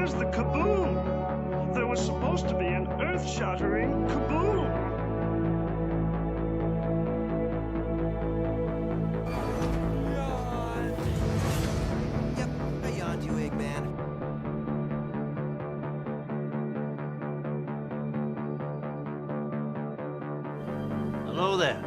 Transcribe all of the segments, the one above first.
was the kaboom? There was supposed to be an earth-shattering kaboom. Yep, I yawned you, Eggman. Hello there.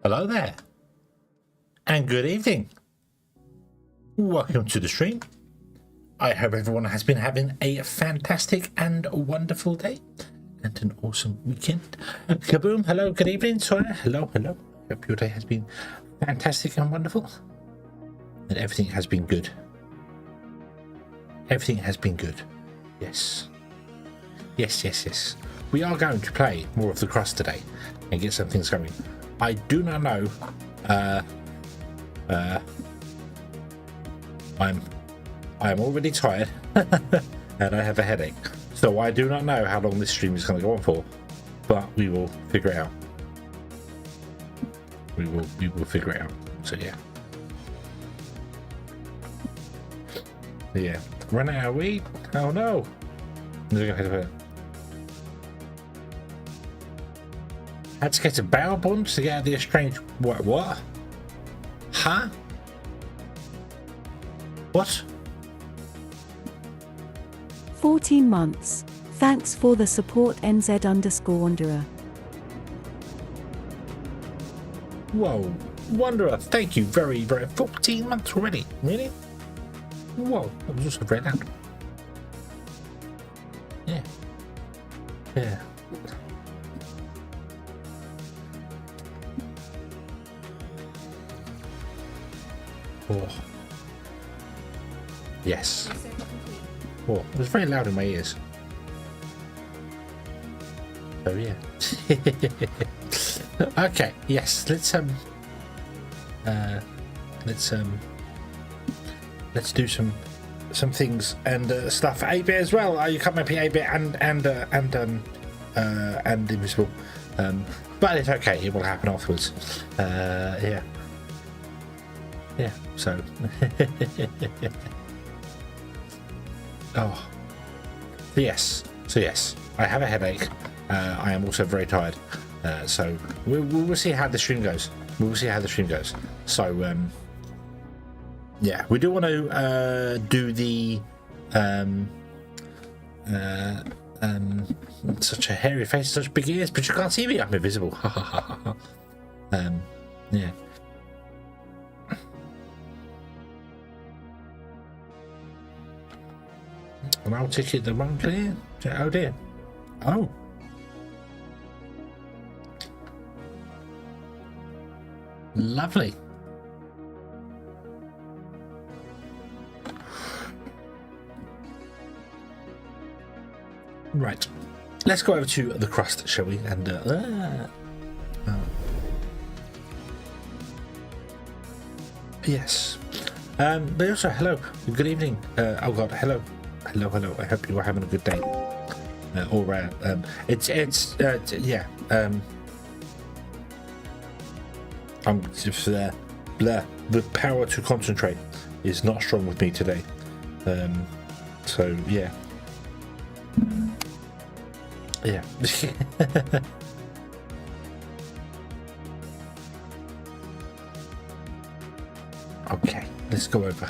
Hello there, and good evening. Welcome to the stream. I hope everyone has been having a fantastic and wonderful day and an awesome weekend. Kaboom, hello, good evening, Sawyer. Hello. Hope your day has been fantastic and wonderful. And everything has been good. Everything has been good. Yes. Yes. We are going to play more of the Crust today and get some things going. I do not know. I'm already tired and I have a headache, so I do not know how long this stream is going to go on for, but we will figure it out. We will figure it out. So yeah. Run out of weed. Oh no. Had to get a barrel bond to get out of the estranged. What? Huh? What? 14 months. Thanks for the support, NZ_Wanderer. Whoa, Wanderer, thank you very, very. 14 months already, really? Whoa, that was also very loud. Yeah. Oh. Yes. Oh, it was very loud in my ears. Oh yeah. Okay. Yes. Let's do some things and stuff. 8-bit as well. You can't make 8-bit and invisible. But it's okay. It will happen afterwards. Yeah. So. Oh. Yes. So yes, I have a headache. I am also very tired. So we'll see how the stream goes. So yeah, we do want to do the such a hairy face, such big ears, but you can't see me. I'm invisible. Yeah. And I'll ticket the wrong clear. Oh dear. Oh. Lovely. Right. Let's go over to the Crust, shall we? And yes. But also, hello. Good evening. Oh God, hello. I hope you are having a good day. All right. Yeah. I'm just blah. The power to concentrate is not strong with me today. So yeah. Yeah. Okay. Let's go over.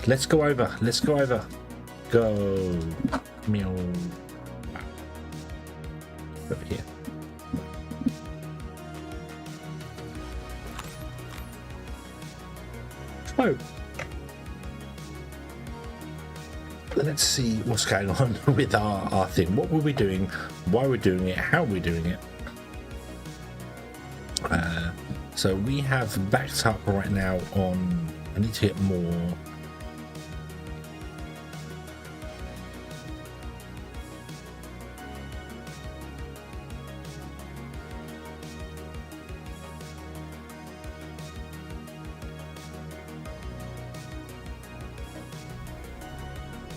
Go. Meow. Over here. So, let's see what's going on with our thing. What were we doing? Why we're doing it? How we're doing it? So we have backed up right now on. I need to get more.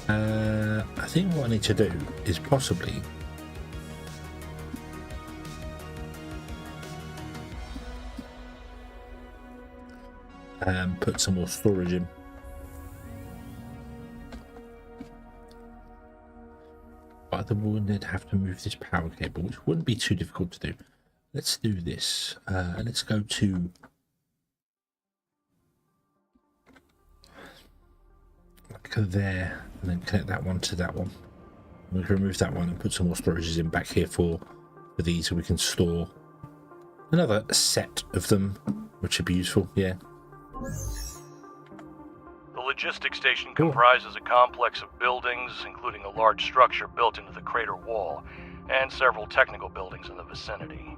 I think what I need to do is possibly put some more storage in. But then we'll need to have to move this power cable, which wouldn't be too difficult to do. Let's do this. Let's go to like there, and then connect that one to that one. We can remove that one and put some more storages in back here for these, so we can store another set of them, which would be useful. Yeah. The logistics station comprises a complex of buildings, including a large structure built into the crater wall, and several technical buildings in the vicinity.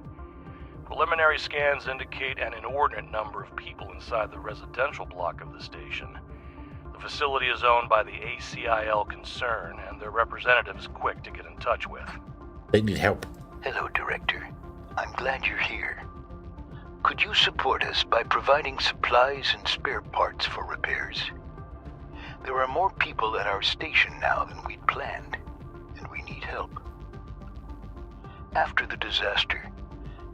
Preliminary scans indicate an inordinate number of people inside the residential block of the station. The facility is owned by the ACIL concern, and their representative is quick to get in touch with. They need help. Hello, Director. I'm glad you're here. Could you support us by providing supplies and spare parts for repairs? There are more people at our station now than we'd planned, and we need help. After the disaster,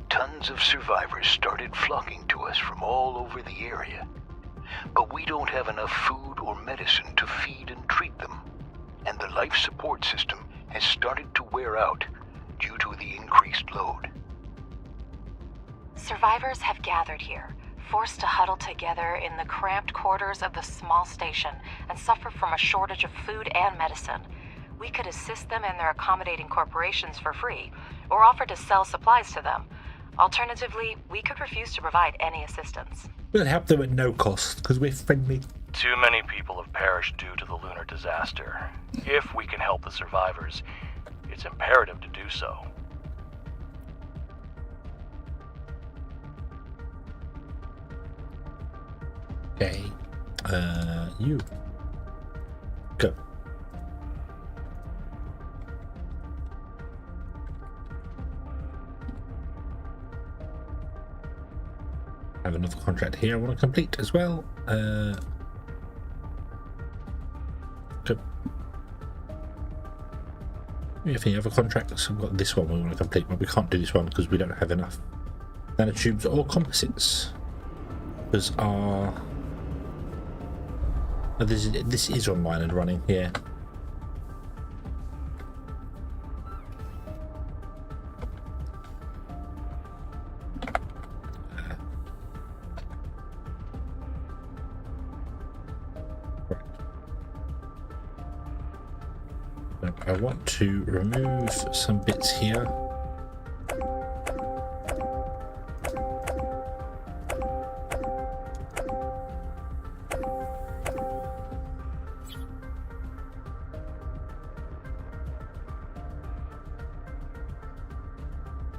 tons of survivors started flocking to us from all over the area. But we don't have enough food or medicine to feed and treat them, and the life support system has started to wear out due to the increased load. Survivors have gathered here, forced to huddle together in the cramped quarters of the small station and suffer from a shortage of food and medicine. We could assist them and their accommodating corporations for free, or offer to sell supplies to them. Alternatively, we could refuse to provide any assistance. We'll help them at no cost, because we're friendly. Too many people have perished due to the lunar disaster. If we can help the survivors, it's imperative to do so. Okay. You. Go. I have another contract here I want to complete as well. Go. We have any other contracts? We've got this one we want to complete, but we can't do this one because we don't have enough nanotubes or composites. Because our this is online and running here. I want to remove some bits here.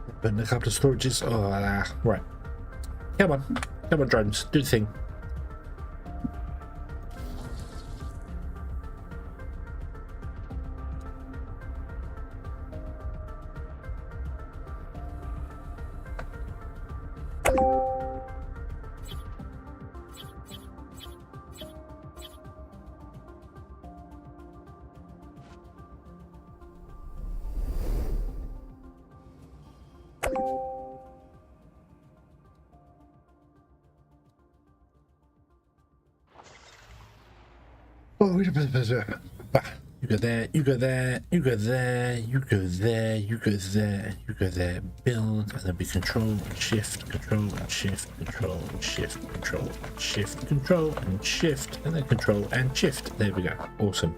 Open a couple of storages. Oh, right. Come on, drones, do the thing. Oh, you go there, you go there, you go there, you go there, you go there, you go there, build, and then we control and shift, control and shift, control and shift, control and shift, control and shift, and then control and shift. There we go. Awesome.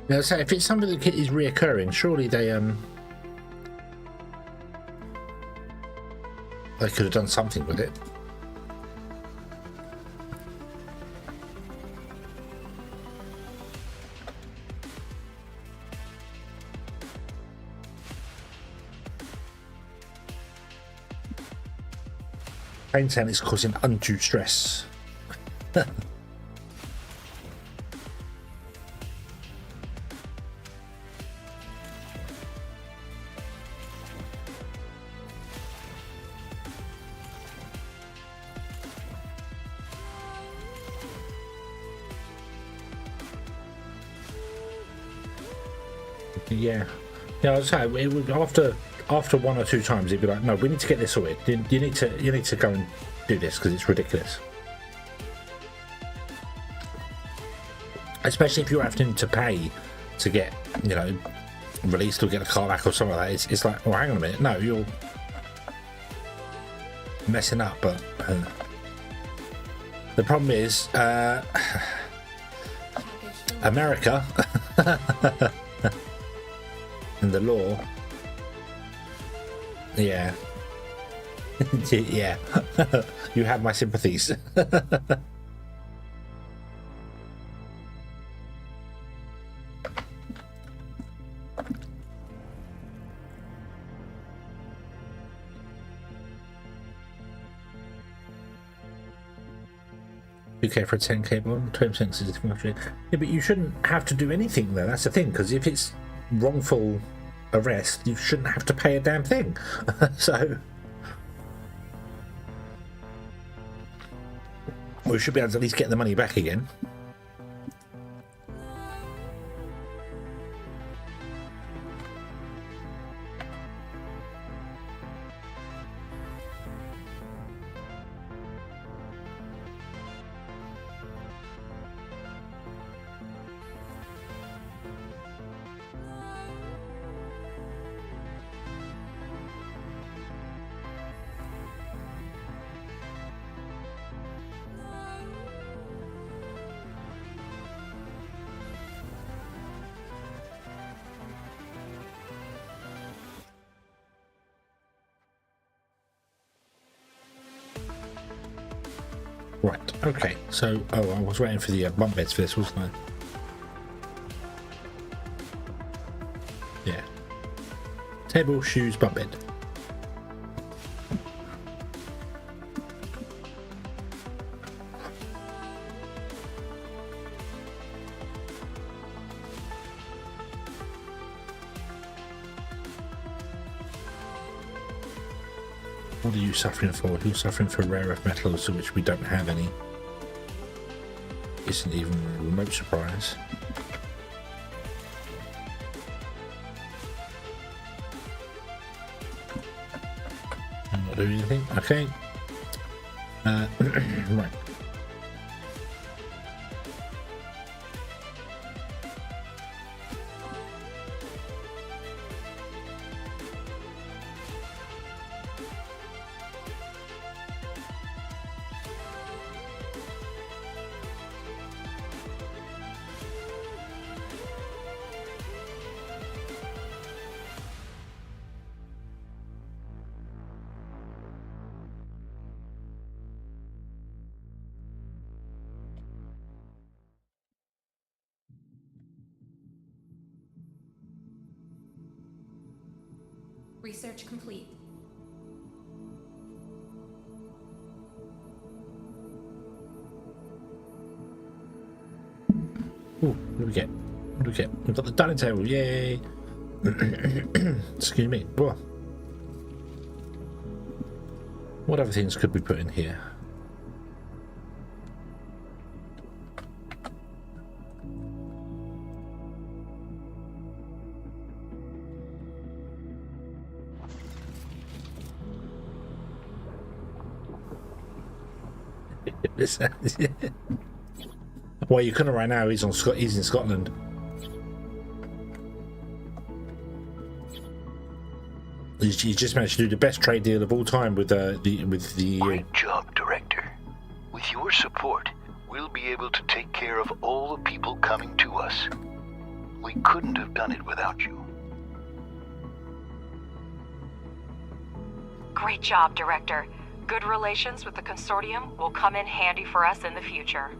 Yeah, so if it's something that is reoccurring, surely they could have done something with it. Pain Sand is causing undue stress. Yeah. Yeah, I was saying, it would, after one or two times, it'd be like, no, we need to get this sorted. You need to go and do this because it's ridiculous. Especially if you're having to pay to get, you know, released or get a car back or something like that. It's like, well, hang on a minute. No, you're messing up. But the problem is, America and the law. Yeah. Yeah. You have my sympathies. UK for a 10k bond, 20% existing country. Yeah, but you shouldn't have to do anything there. That's the thing, because if it's wrongful arrest, you shouldn't have to pay a damn thing. So we should be able to at least get the money back again. Right, okay, so, oh, I was waiting for the bunk beds for this, wasn't I? Yeah. Table, shoes, bunk bed. What are you suffering for? You're suffering for rare earth metals, of which we don't have any. Isn't even a remote surprise. I'm not doing anything. Okay. Right. Research complete. Ooh, what do we get? What do we get? We've got the dining table, yay! Excuse me. Whoa. What other things could we put in here? Well, you couldn't right now. He's in Scotland. He's just managed to do the best trade deal of all time with the Great job, Director. With your support, we'll be able to take care of all the people coming to us. We couldn't have done it without you. Great job, Director. Good relations with the consortium will come in handy for us in the future.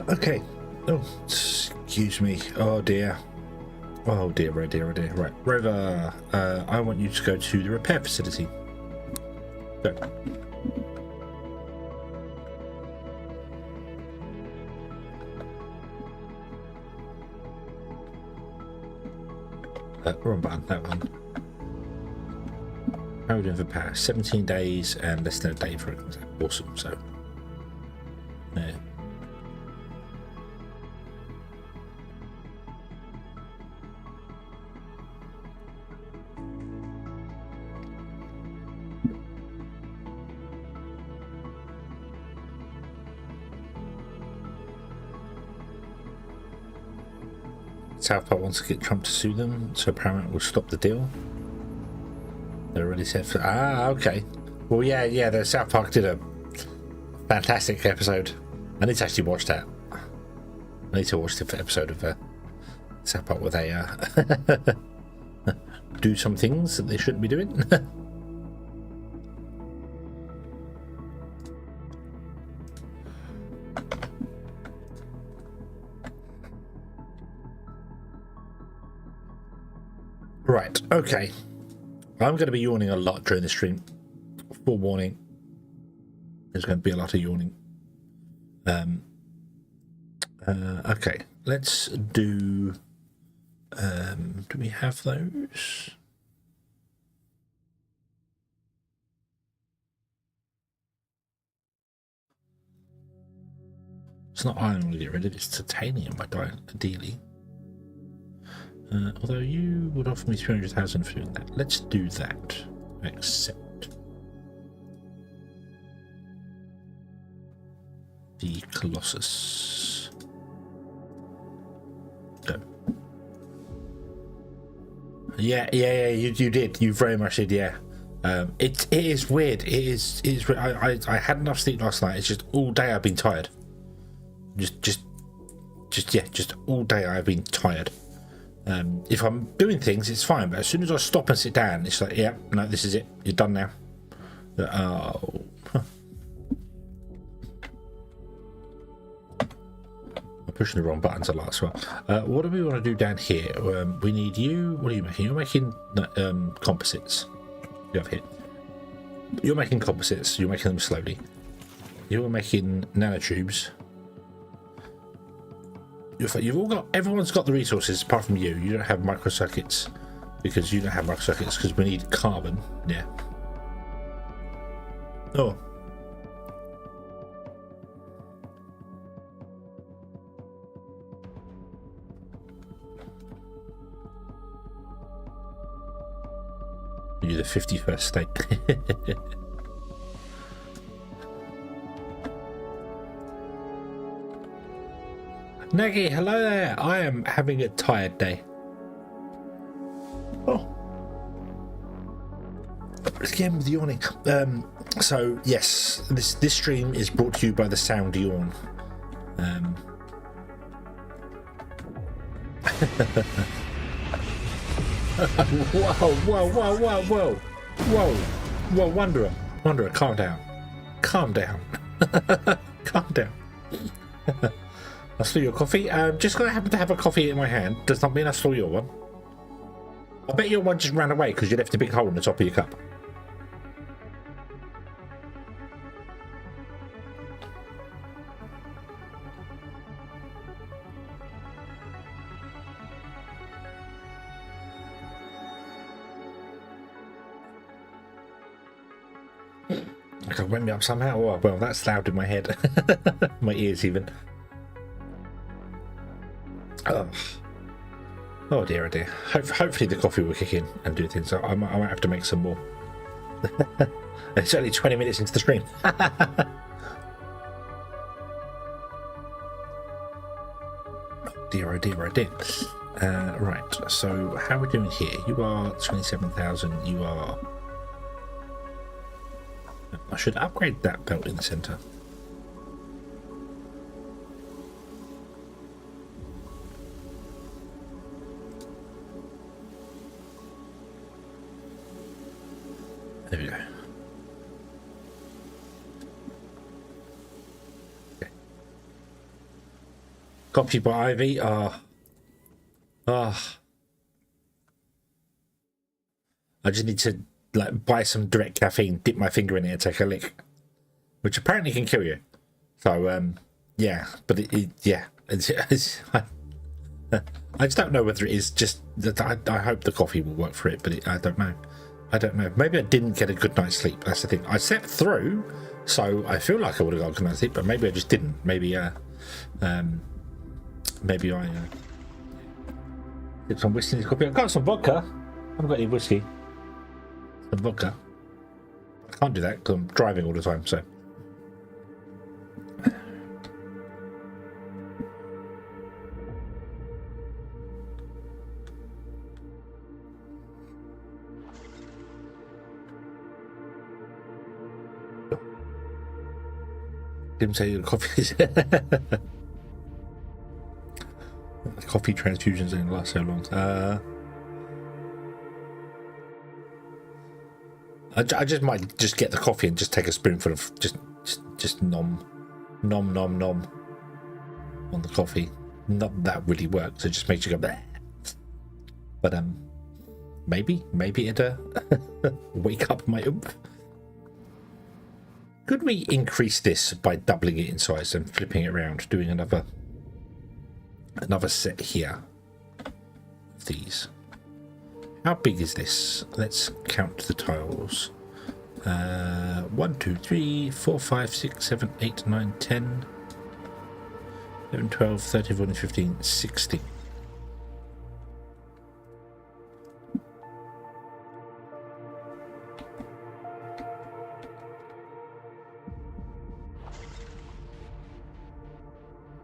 Okay. Oh, excuse me. Oh dear. Oh dear, oh dear, oh dear. Right, Rover, I want you to go to the repair facility. Go. Wrong button, that one. How are we doing for power? 17 days and less than a day for it. Awesome. So, yeah. South Park wants to get Trump to sue them, so Paramount will stop the deal. They already said for okay. Well, yeah. The South Park did a fantastic episode. I need to actually watch that. I need to watch the episode of South Park where they do some things that they shouldn't be doing. Right, okay. I'm going to be yawning a lot during the stream. Forewarning. There's going to be a lot of yawning. Okay, let's do... do we have those? It's not iron I want to get rid of, it's titanium, ideally. Although you would offer me 300,000 for doing that. Let's do that. Accept. The Colossus. Go. Yeah, you did. You very much did, yeah. It is weird. It is I had enough sleep last night. It's just all day I've been tired. Just all day I've been tired. If I'm doing things, it's fine, but as soon as I stop and sit down, it's like, yeah, no, this is it. You're done now. Oh. I'm pushing the wrong buttons a lot as well. What do we want to do down here? We need you. What are you making? You're making composites. You have here. You're making composites. You're making them slowly. You're making nanotubes. You've all got, everyone's got the resources apart from you. You don't have microcircuits because you don't have microcircuits because we need carbon. Yeah. Oh. You're the 51st state. Naggy, hello there. I am having a tired day. Oh. Again with yawning. So yes, this stream is brought to you by the sound yawn. Whoa, Wanderer, calm down. Calm down. I stole your coffee. Just because I happen to have a coffee in my hand does not mean I stole your one. I bet your one just ran away because you left a big hole in the top of your cup. Okay, wake me up somehow. Oh, well, that's loud in my head. My ears even. Oh dear, oh dear. Hopefully the coffee will kick in and do things. So I might have to make some more. It's only 20 minutes into the stream. Dear, oh dear, oh dear. Right, so how are we doing here? You are 27,000. You are... I should upgrade that belt in the centre. There we go. Okay. Copy by Ivy. I just need to buy some direct caffeine, dip my finger in it, and take a lick, which apparently can kill you. So yeah, but it's I just don't know whether it is just that. I hope the coffee will work for it, but I don't know. I don't know. Maybe I didn't get a good night's sleep. That's the thing. I slept through, so I feel like I would have got a good night's sleep, but maybe I just didn't. Maybe I did some whiskey in this coffee. I've got some vodka. I haven't got any whiskey. Some vodka. I can't do that because I'm driving all the time, so. Didn't say the coffee is coffee transfusions didn't last so long. I just might just get the coffee and just take a spoonful of just nom on the coffee. Not that really works. It just makes you go bleh. But maybe it'd wake up my oomph. Could we increase this by doubling it in size and flipping it around, doing another set here of these? How big is this? Let's count the tiles. 1, 2, 3, 4, 5, 6, 7, 8, 9, 10, 11, 12, 13, 14, 15, 16.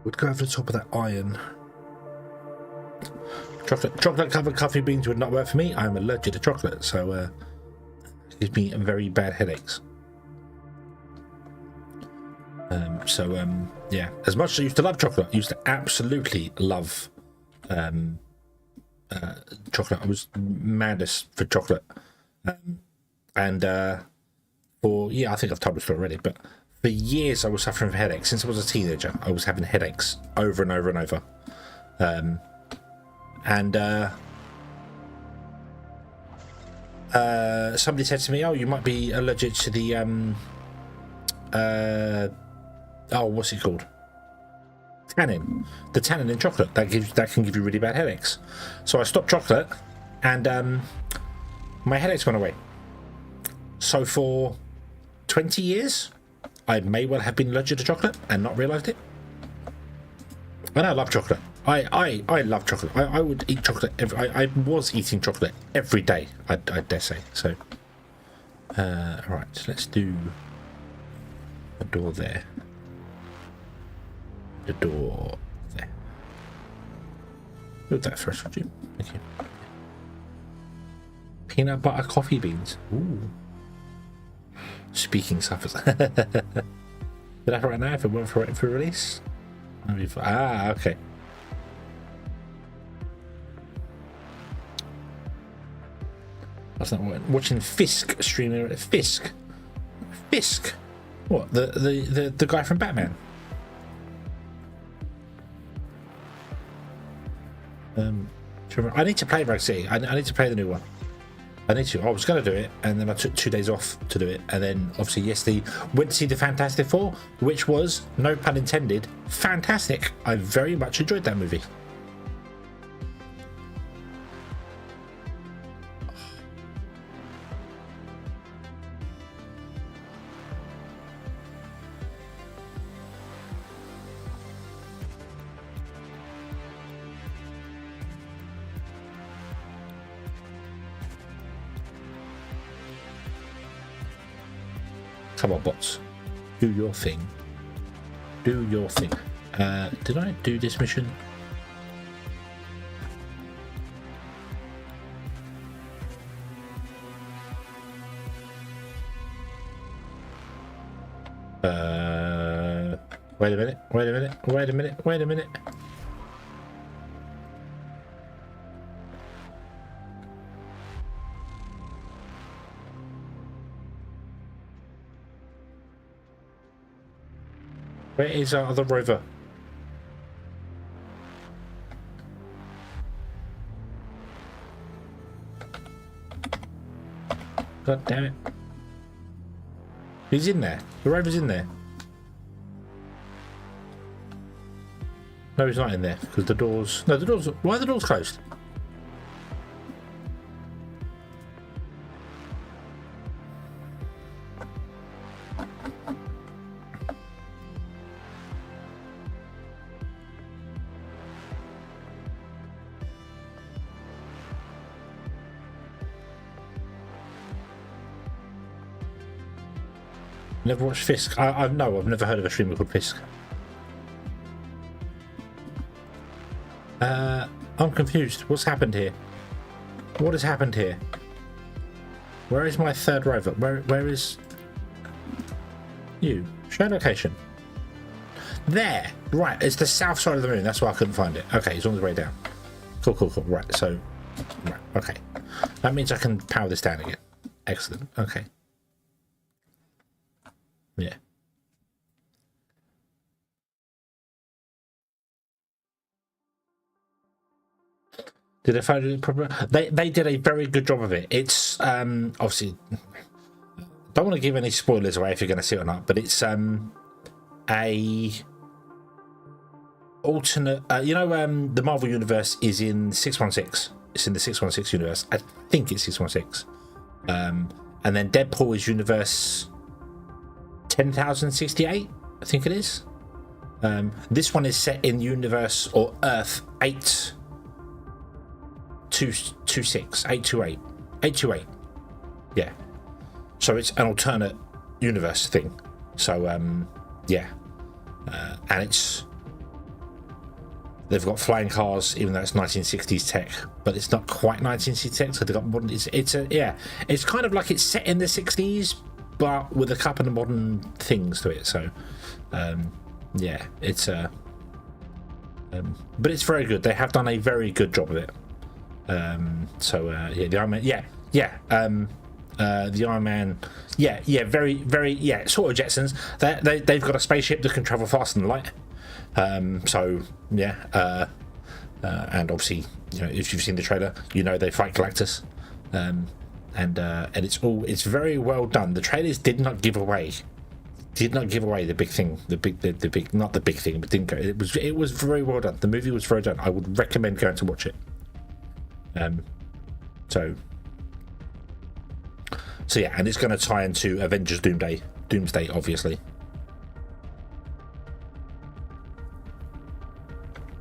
Would go over the top of that iron. Chocolate covered coffee beans would not work for me. I'm allergic to chocolate, so it gives me very bad headaches. Yeah. As much as I used to love chocolate, I used to absolutely love chocolate. I was madness for chocolate. I think I've told the story already, but for years I was suffering from headaches. Since I was a teenager, I was having headaches over and over and over. Somebody said to me, "Oh, you might be allergic to the what's it called? Tannin. The tannin in chocolate that can give you really bad headaches." So I stopped chocolate, and my headaches went away. So for 20 years, I may well have been allergic to chocolate and not realised it. And I love chocolate. I love chocolate. I would eat chocolate. I was eating chocolate every day, I dare say. So, right, let's do a door there. The door there. Do that first, would you? Thank you. Peanut butter coffee beans. Ooh. Speaking suffers. Did I have it right now if it weren't for release? Okay. That's not what. Watching Fisk streaming. Fisk. What? The guy from Batman. I need to play Rag City. I need to play the new one. I was going to do it, and then I took 2 days off to do it, and then obviously yesterday went to see the Fantastic Four, which was, no pun intended, fantastic. I very much enjoyed that movie. Come on, bots. Do your thing. Do your thing. Did I do this mission? Wait a minute. Where is our other rover? God damn it. He's in there. The rover's in there. No, he's not in there because the doors... No, the doors... Why are the doors closed? Never watched Fisk. I've never heard of a streamer called Fisk. I'm confused. What's happened here? What has happened here? Where is my third rover? Where is you? Show location. There. Right. It's the south side of the moon. That's why I couldn't find it. Okay, it's on the way down. Cool. Right. So, right. Okay. That means I can power this down again. Excellent. Okay. Yeah. Did they find it proper? They did a very good job of it. It's obviously don't want to give any spoilers away if you're going to see it or not, but it's a alternate. The Marvel universe is in 616. It's in the 616 universe. I think it's 616. And then Deadpool is universe 10,068. I think it is. This one is set in universe or Earth 828. Yeah. So it's an alternate universe thing. So yeah. And they've got flying cars, even though it's 1960s tech, but it's not quite 1960s tech. So they've got modern. It's kind of like it's set in the 60s, but with a couple of modern things to it. So yeah, it's but it's very good. They have done a very good job of it. Yeah, the Iron Man, the Iron Man, very, sort of Jetsons. They've got a spaceship that can travel faster than light. And obviously, if you've seen the trailer, they fight Galactus. And it's very well done. The trailers did not give away the big thing, the big not the big thing, but didn't go. It was very well done. The movie was very done. I would recommend going to watch it. So yeah, and it's going to tie into Avengers Doomsday, obviously.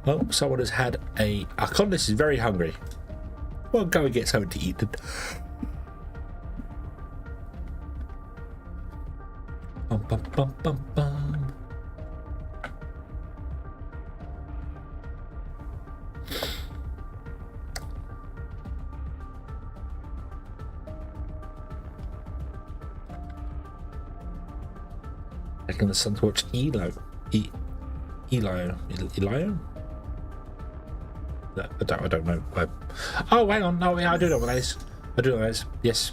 Oh, someone has had a Acondas is very hungry. Well, go and get something to eat. Bum, bum, bum, bum, bum. Taking the sun to watch Elo. No, I don't know. Oh, hang on. No, yeah, I do know what that is. Yes.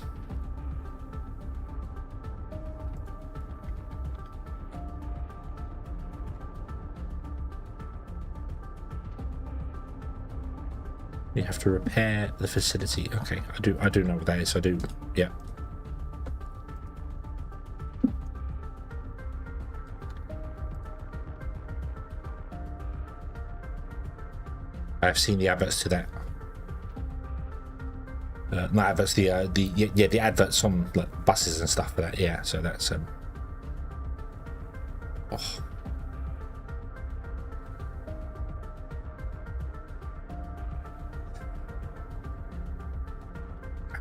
You have to repair the facility. Okay, I do know what that is. I do. Yeah. I've seen the adverts to that. Not adverts, the adverts on like buses and stuff for that. Yeah, so that's oh.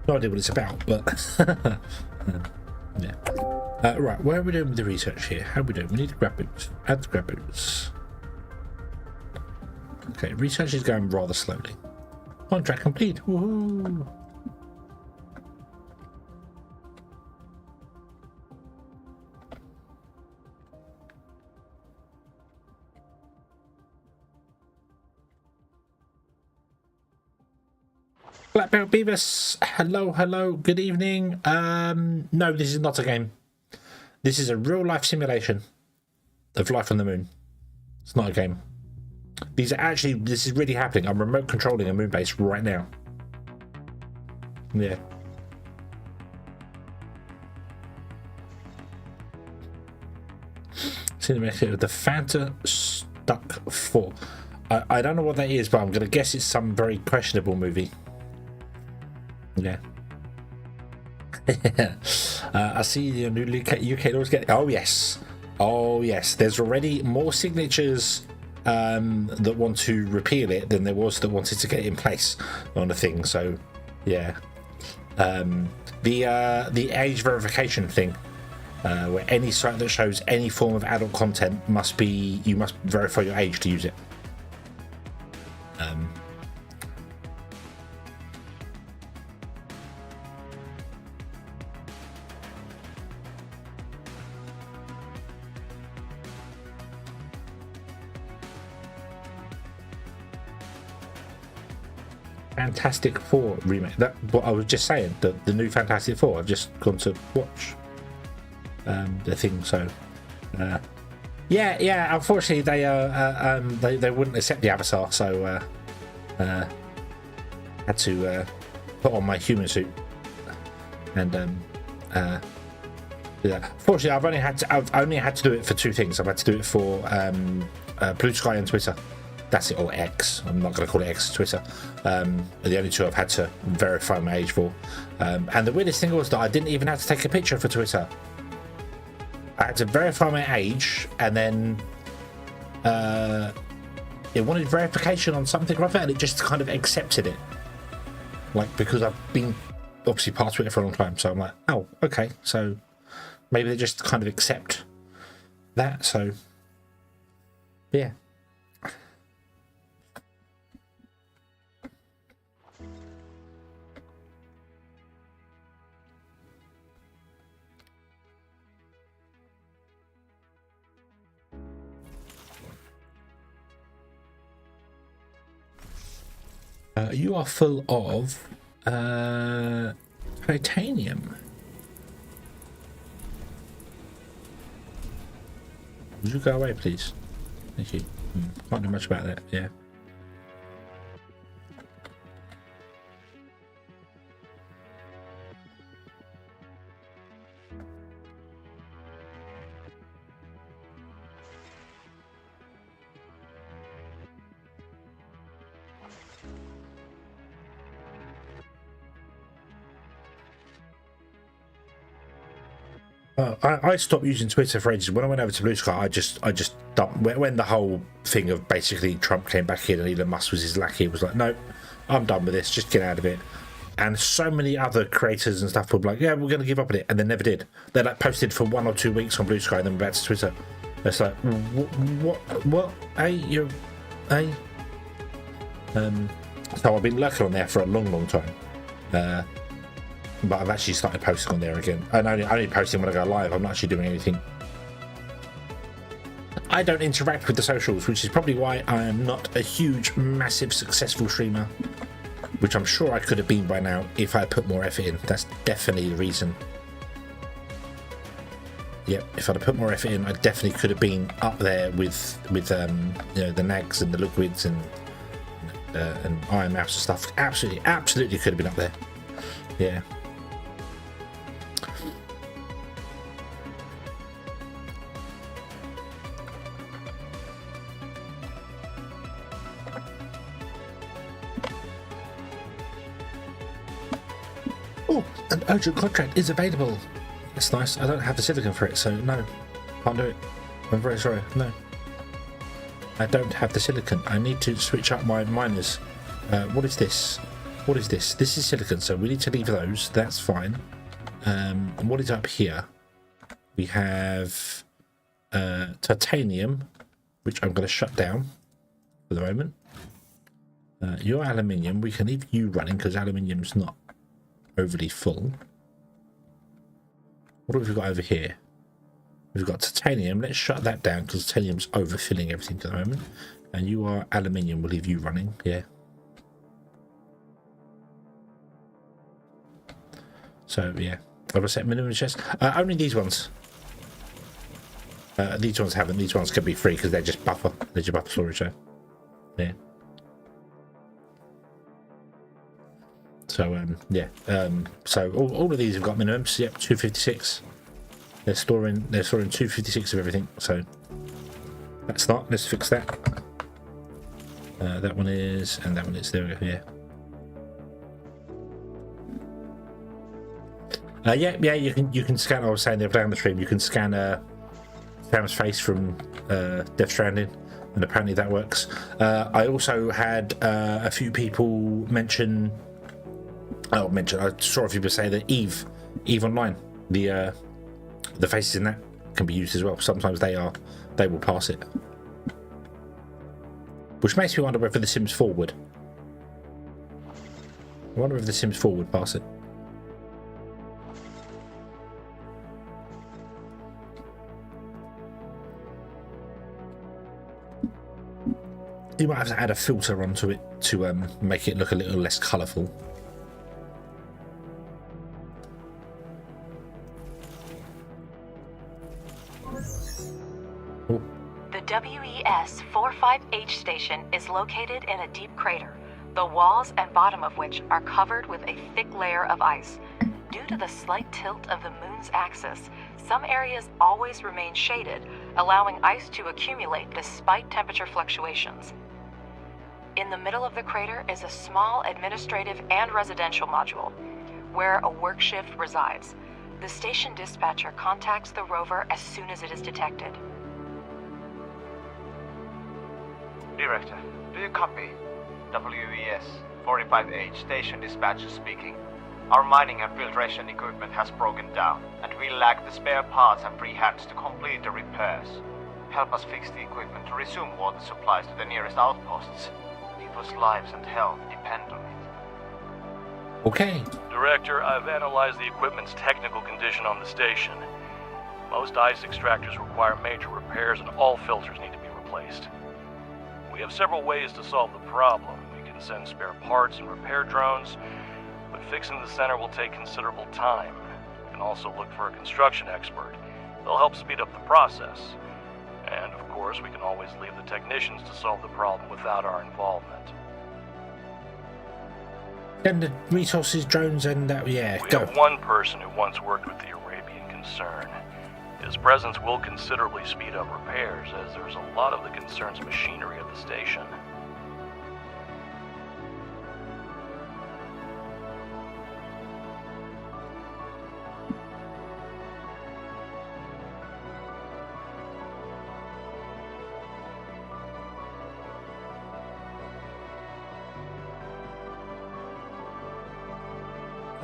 No idea what it's about, but yeah. Right, where are we doing with the research here? How are we doing? We need to grab boots. Add the grab boots. Okay, research is going rather slowly. Contract complete. Woohoo! Black Belt Beavis, hello, good evening. No, this is not a game. This is a real life simulation of life on the moon. It's not a game. This is really happening. I'm remote controlling a moon base right now. Yeah. Cinematic of the Fanta Stuck 4. I don't know what that is, but I'm going to guess it's some very questionable movie. Yeah. I see the new UK laws get. Oh yes. There's already more signatures that want to repeal it than there was that wanted to get it in place on the thing. So yeah. The age verification thing where any site that shows any form of adult content you must verify your age to use it. Fantastic Four remake. That what I was just saying. The new Fantastic Four. I've just gone to watch the thing. So yeah. Unfortunately, they wouldn't accept the avatar. So had to put on my human suit and do that. Fortunately, I've only had to do it for two things. I've had to do it for Blue Sky and Twitter. That's it, or X. I'm not going to call it X, Twitter. The only two I've had to verify my age for. And the weirdest thing was that I didn't even have to take a picture for Twitter. I had to verify my age, and then it wanted verification on something or other, and it just kind of accepted it. Like, because I've been obviously past Twitter for a long time, so I'm like, oh, okay. So maybe they just kind of accept that. So yeah. You are full of titanium. Would you go away, please? Thank you. Can't do much about that. Yeah. I stopped using Twitter for ages. When I went over to Blue Sky, I just dumped. When the whole thing of basically Trump came back in and Elon Musk was his lackey, it was like, no, I'm done with this. Just get out of it. And so many other creators and stuff were like, yeah, we're going to give up on it, and they never did. They like posted for 1 or 2 weeks on Blue Sky, and then back to Twitter. It's like, what? Hey. So I've been lurking on there for a long time. But I've actually started posting on there again. And only posting when I go live. I'm not actually doing anything. I don't interact with the socials, which is probably why I am not a huge, massive, successful streamer. Which I'm sure I could have been by now if I put more effort in. That's definitely the reason. Yep, if I'd have put more effort in, I definitely could have been up there with the Nags and the Liquids and Iron Mouse and stuff. Absolutely could have been up there. Yeah. Oh, an urgent contract is available. That's nice. I don't have the silicon for it, so no, can't do it. I'm very sorry. No, I don't have the silicon. I need to switch up my miners. What is this? What is this? This is silicon, so we need to leave those. That's fine. And what is up here? We have titanium, which I'm going to shut down for the moment. Your aluminium, we can leave you running because aluminium's not overly full. What have we got over here? We've got titanium. Let's shut that down because titanium's overfilling everything at the moment. And you are aluminium. We'll leave you running. Yeah. So yeah, I've set minimum chest. Only these ones. These ones haven't. These ones can be free because they're just buffer. They're just buffer storage. So yeah. So yeah. So all of these have got minimums. Yep, 256. They're storing 256 of everything. So that's not. Let's fix that. That one is, and that one is. There we go. Yeah. Yeah, you can scan. I was saying the other day on the stream, you can scan Sam's face from Death Stranding, and apparently that works. I also had a few people mention. I saw a few people say that Eve Online, the The faces in that can be used as well. Sometimes they will pass it. Which makes me wonder whether The Sims 4 would. I wonder if The Sims 4 would pass it. You might have to add a filter onto it to make it look a little less colourful. The WES-45H station is located in a deep crater, the walls and bottom of which are covered with a thick layer of ice. Due to the slight tilt of the moon's axis, some areas always remain shaded, allowing ice to accumulate despite temperature fluctuations. In the middle of the crater is a small administrative and residential module, where a work shift resides. The station dispatcher contacts the rover as soon as it is detected. Director, do you copy? WES-45H station dispatcher speaking. Our mining and filtration equipment has broken down, and we lack the spare parts and free hands to complete the repairs. Help us fix the equipment to resume water supplies to the nearest outposts. People's lives and health depend on it. Okay. Director, I've analyzed the equipment's technical condition on the station. Most ice extractors require major repairs and all filters need to be replaced. We have several ways to solve the problem. We can send spare parts and repair drones, but fixing the center will take considerable time. We can also look for a construction expert. They'll help speed up the process. And of course, we can always leave the technicians to solve the problem without our involvement. And the resources, drones, and yeah, We go. have one person who once worked with the Arabian concern. His presence will considerably speed up repairs, as there's a lot of the concern's machinery at the station.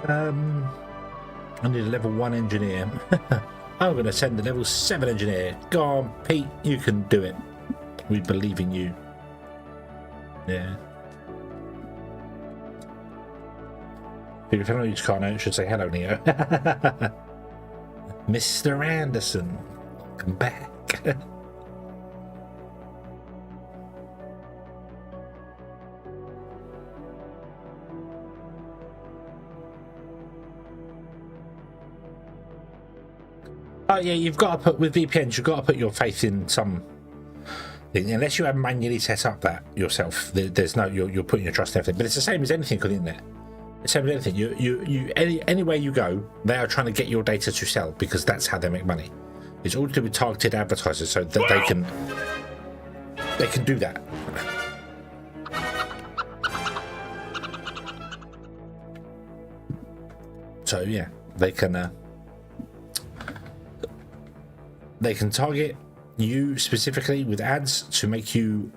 I need a level 1 engineer. I'm going to send a level 7 engineer. Go on, Pete, you can do it. We believe in you. Yeah. If I know you can't know, you should say hello, Neo. Mr. Anderson, welcome back. Oh yeah, you've got to put, with VPNs, you've got to put your faith in some thing. Unless you have manually set up that yourself, there's no, you're putting your trust in everything. But it's the same as anything on the internet. It's the same as anything. Anywhere you go, they are trying to get your data to sell, because that's how they make money. It's all to do with targeted advertisers, so that they can do that. So yeah, they can target you specifically with ads to make you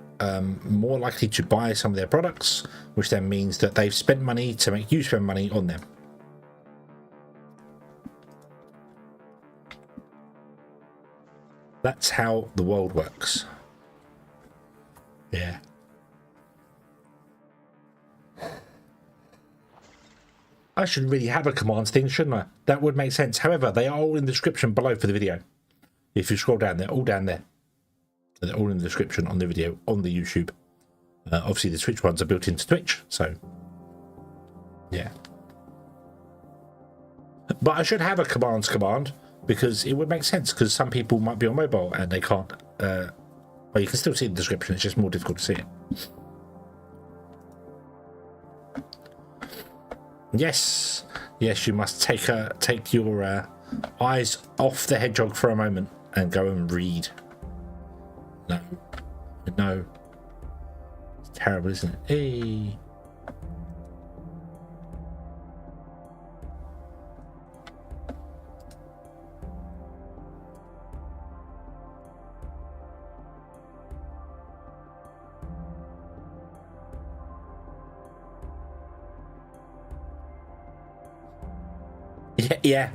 more likely to buy some of their products, which then means that they've spent money to make you spend money on them. That's how the world works. Yeah. I should really have a commands thing, shouldn't I? That would make sense. However, they are all in the description below for the video. If you scroll down, they're all down there. They're all in the description on the video, on the YouTube. Obviously, the Twitch ones are built into Twitch, so yeah. But I should have a commands command, because it would make sense, because some people might be on mobile and they can't. Well, you can still see the description, it's just more difficult to see it. Yes, yes, you must take your eyes off the hedgehog for a moment and go and read. No, it's terrible, isn't it? Hey. Yeah.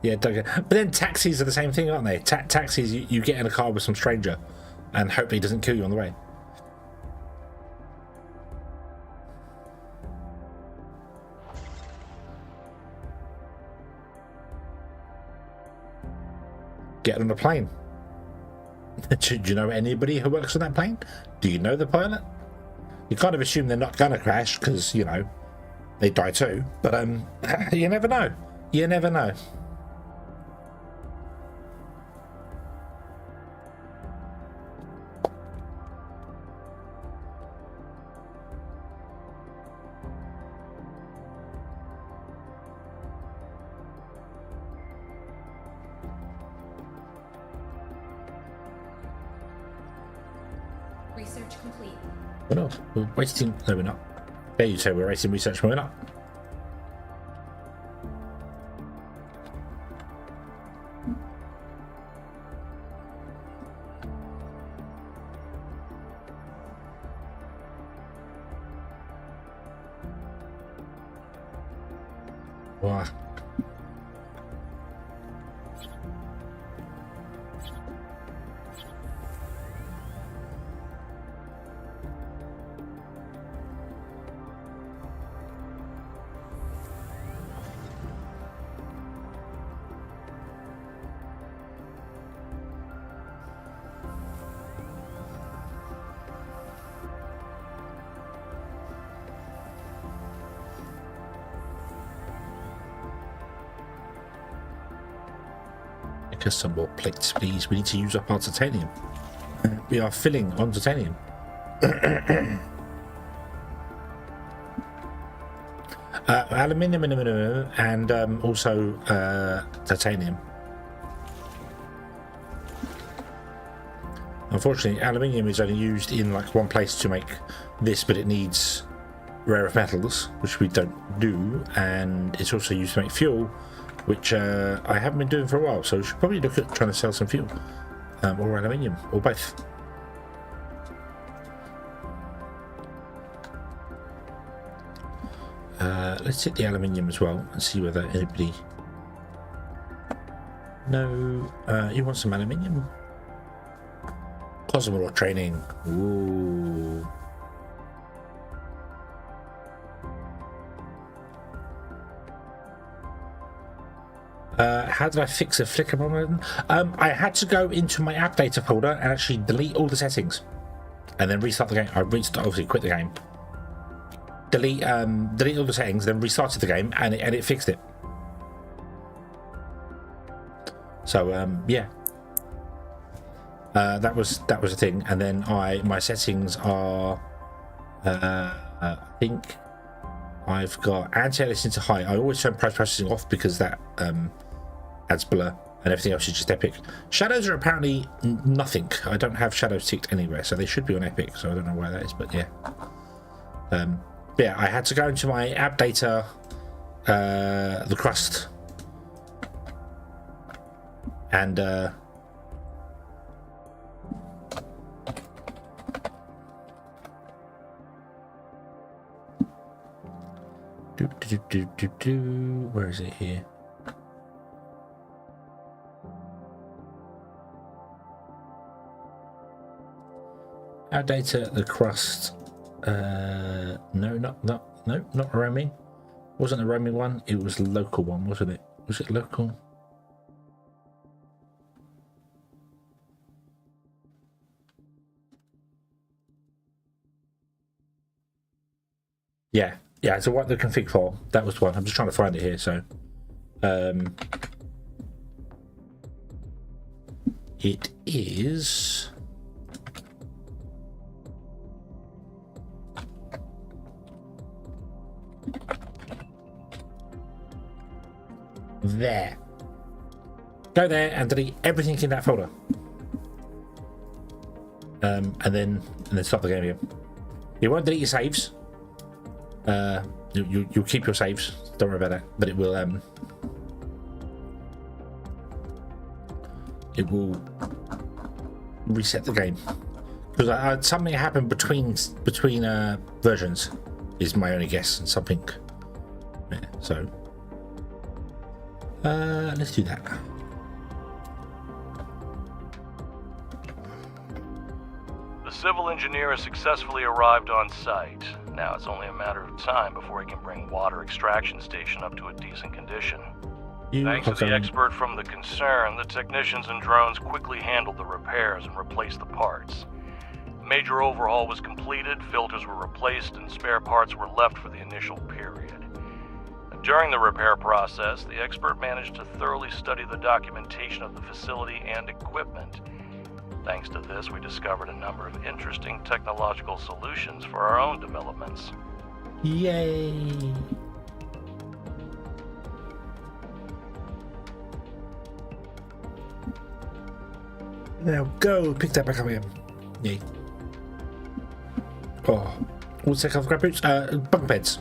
Yeah, but then taxis are the same thing, aren't they? Taxis, you get in a car with some stranger and hope he doesn't kill you on the way. Get on a plane. Do you know anybody who works on that plane? Do you know the pilot? You kind of assume they're not gonna crash because, you know, they die too. But you never know. You never know. Research complete. What else? We're wasting. No, we're not. There you say we're wasting research, but we're not. Wow. Make us some more plates, please. We need to use up our titanium. We are filling on titanium. Aluminium and also titanium. Unfortunately, aluminium is only used in like one place to make this, but it needs rare earth metals, which we don't do, and it's also used to make fuel, which I haven't been doing for a while, so we should probably look at trying to sell some fuel, or aluminium, or both. Let's hit the aluminium as well and see whether anybody... No, you want some aluminium? Cosmodrome training. Ooh. How did I fix a flicker problem? I had to go into my app data folder and actually delete all the settings and then restart the game. I obviously quit the game, delete all the settings, then restarted the game, and it fixed it. So yeah, that was the thing. And then my settings are I think I've got anti-aliasing to high. I always turn post processing off because that adds blur, and everything else is just epic. Shadows are apparently nothing. I don't have shadows ticked anywhere, so they should be on epic, so I don't know why that is, but yeah. Yeah, I had to go into my app data, the Crust, and where is it here? Our data, the Crust. No, not roaming. Wasn't a roaming one. It was a local one, wasn't it? Was it local? Yeah. So what the config file? That was the one. I'm just trying to find it here. So, it is. There. Go there and delete everything in that folder. And then start the game again. You won't delete your saves. You'll keep your saves. Don't worry about that. But it will reset the game, because something happened between versions is my only guess, and something. Yeah, so Let's do that. The civil engineer has successfully arrived on site. Now it's only a matter of time before he can bring water extraction station up to a decent condition. Thanks to the expert from the concern, the technicians and drones quickly handled the repairs and replaced the parts. Major overhaul was completed, filters were replaced, and spare parts were left for the initial period. During the repair process, the expert managed to thoroughly study the documentation of the facility and equipment. Thanks to this, we discovered a number of interesting technological solutions for our own developments. Yay! Now go! Pick that back up again. Yay. Oh. What's that grab boots? Bunk beds.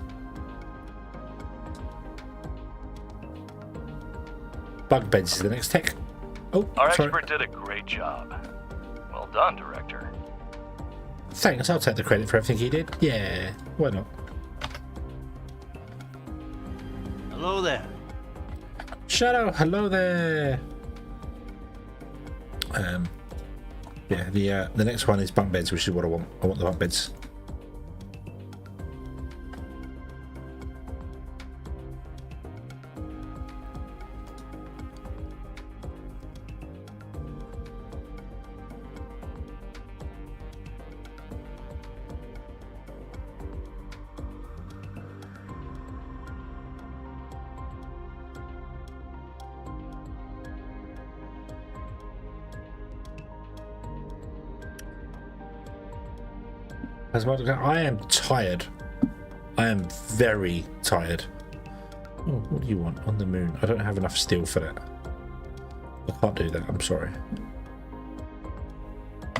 Bug beds is the next tech. Oh, our sorry. expert did a great job. Well done, Director. Thanks, I'll take the credit for everything he did. Yeah, why not? Hello there. Shadow, hello there. Yeah, the next one is bunk beds, which is what I want. I want the bunk beds. I am tired. I am very tired. Oh, what do you want on the moon? I don't have enough steel for that. I can't do that. I'm sorry.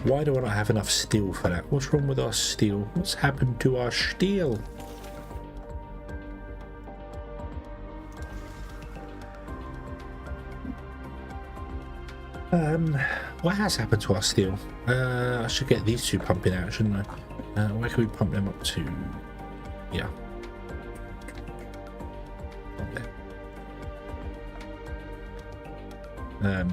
Why do I not have enough steel for that? What's wrong with our steel? What's happened to our steel? What has happened to our steel? I should get these two pumping out, shouldn't I? Where can we pump them up to? Yeah. There.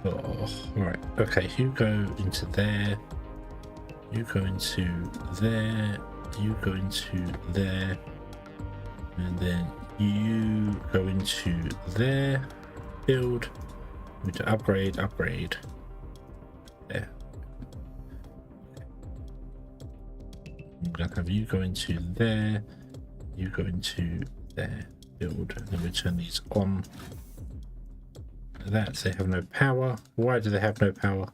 Oh, right. Okay, you go into there. You go into there. You go into there. And then you go into there. Build. We need to upgrade. There. I'm gonna have you go into there. You go into there. Build. And then we turn these on. That they have no power. Why do they have no power?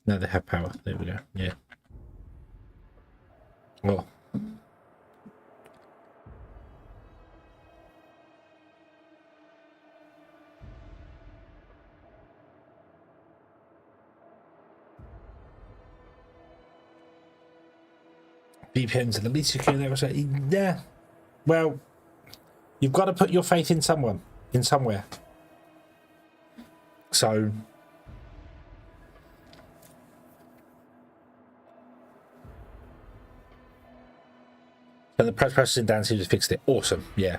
No, they have power. There we go. Yeah. Well. VPNs are the least secure they ever say. Yeah. Well, you've got to put your faith in someone, in somewhere. So and the processing down seems to fixed it. Awesome, yeah.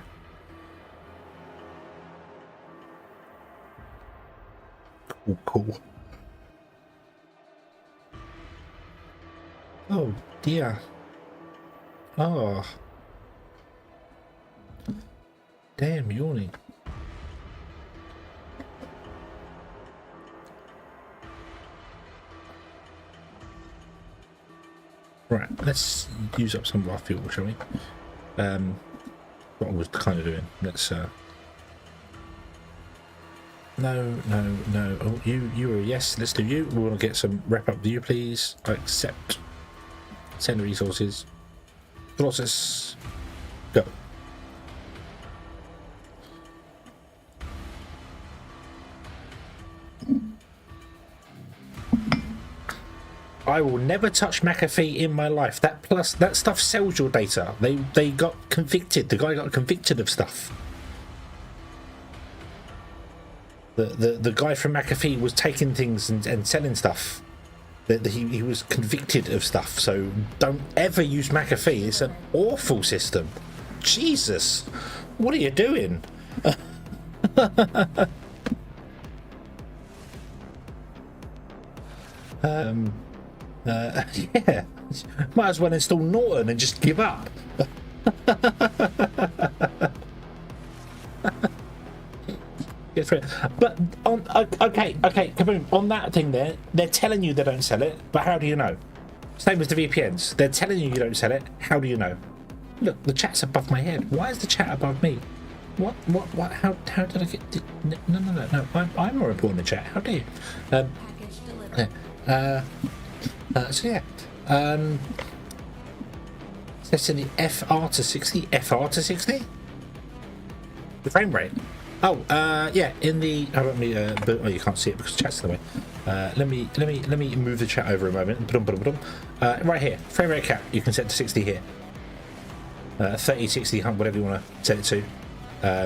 Cool. Oh dear. Oh. Damn, yawning. Right, let's use up some of our fuel, shall we? What I was kind of doing. Let's no. Oh, you were a yes. Let's do you. We want to get some wrap up with you, please. I accept. Send resources. Process. Go. I will never touch McAfee in my life. That stuff sells your data. They got convicted. The guy got convicted of stuff. The guy from McAfee was taking things and selling stuff. He was convicted of stuff. So don't ever use McAfee. It's an awful system. Jesus, what are you doing? Yeah, might as well install Norton and just give up. But okay, kaboom. On that thing there, they're telling you they don't sell it, but how do you know? Same as the VPNs. They're telling you don't sell it. How do you know? Look, the chat's above my head. Why is the chat above me? What? How did I get? No. I'm more important than chat. How do you? So yeah. That's in the FR to 60. FR to 60. The frame rate. Oh, yeah. In the. Oh, you can't see it because chat's in the way. Let me move the chat over a moment. Right here, frame rate cap. You can set to 60 here. 30, 60, whatever you want to set it to.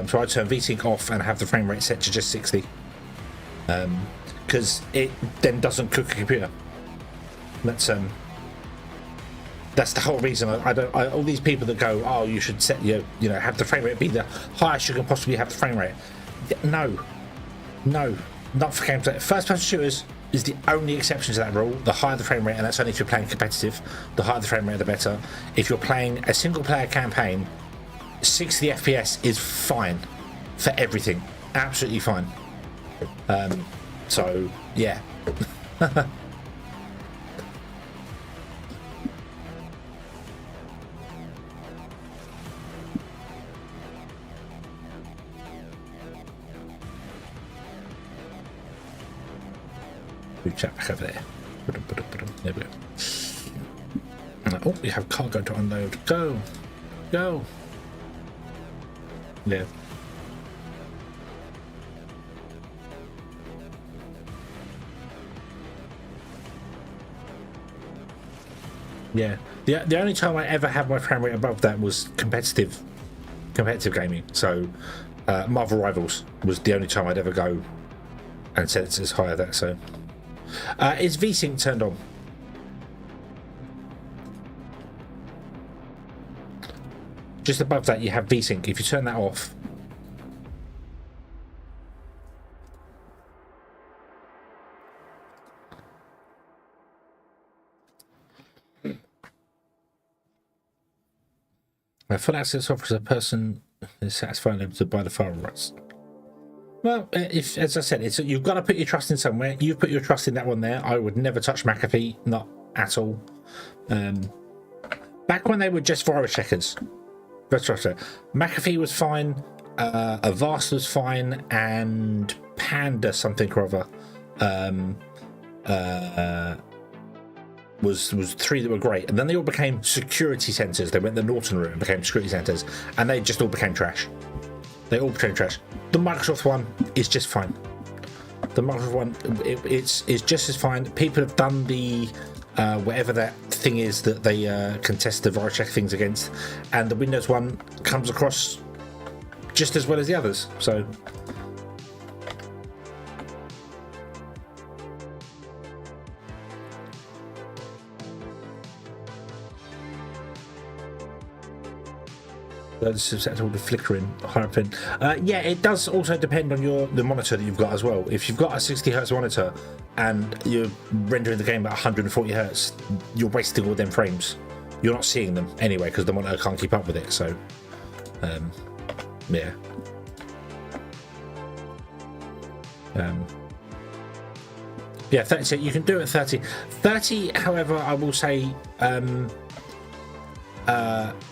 So I turn VSync off and have the frame rate set to just 60. Because it then doesn't cook a computer. That's the whole reason. All these people that go, oh, you should set have the frame rate be the highest you can possibly have the frame rate. No, not for games. First-person shooters is the only exception to that rule. The higher the frame rate, and that's only if you're playing competitive. The higher the frame rate, the better. If you're playing a single-player campaign, 60 FPS is fine for everything. Absolutely fine. So yeah. We chat back over there. There we go. Oh, we have cargo to unload. Go. Yeah. Yeah. The only time I ever had my frame rate above that was competitive gaming. So Marvel Rivals was the only time I'd ever go and set it as high as that. So is VSync turned on? Just above that you have VSync. If you turn that off, full access offers a person is satisfying them to buy the file rights. Well, if, as I said, you've got to put your trust in somewhere. You've put your trust in that one there. I would never touch McAfee, not at all. Back when they were just virus checkers, McAfee was fine, Avast was fine, and Panda something or other was three that were great, and then they all became security centers. They went the Norton route and became security centers, and they just all became trash. They all became trash. The Microsoft one is just fine. The Microsoft one, it's just as fine. People have done the whatever that thing is that they can test the virus check things against, and the Windows one comes across just as well as the others. So that's susceptible to flickering, higher pin. Yeah, it does also depend on the monitor that you've got as well. If you've got a 60 Hz monitor and you're rendering the game at 140 Hz, you're wasting all them frames. You're not seeing them anyway because the monitor can't keep up with it. So, yeah. Yeah, 30. So you can do it at 30. 30, however, I will say.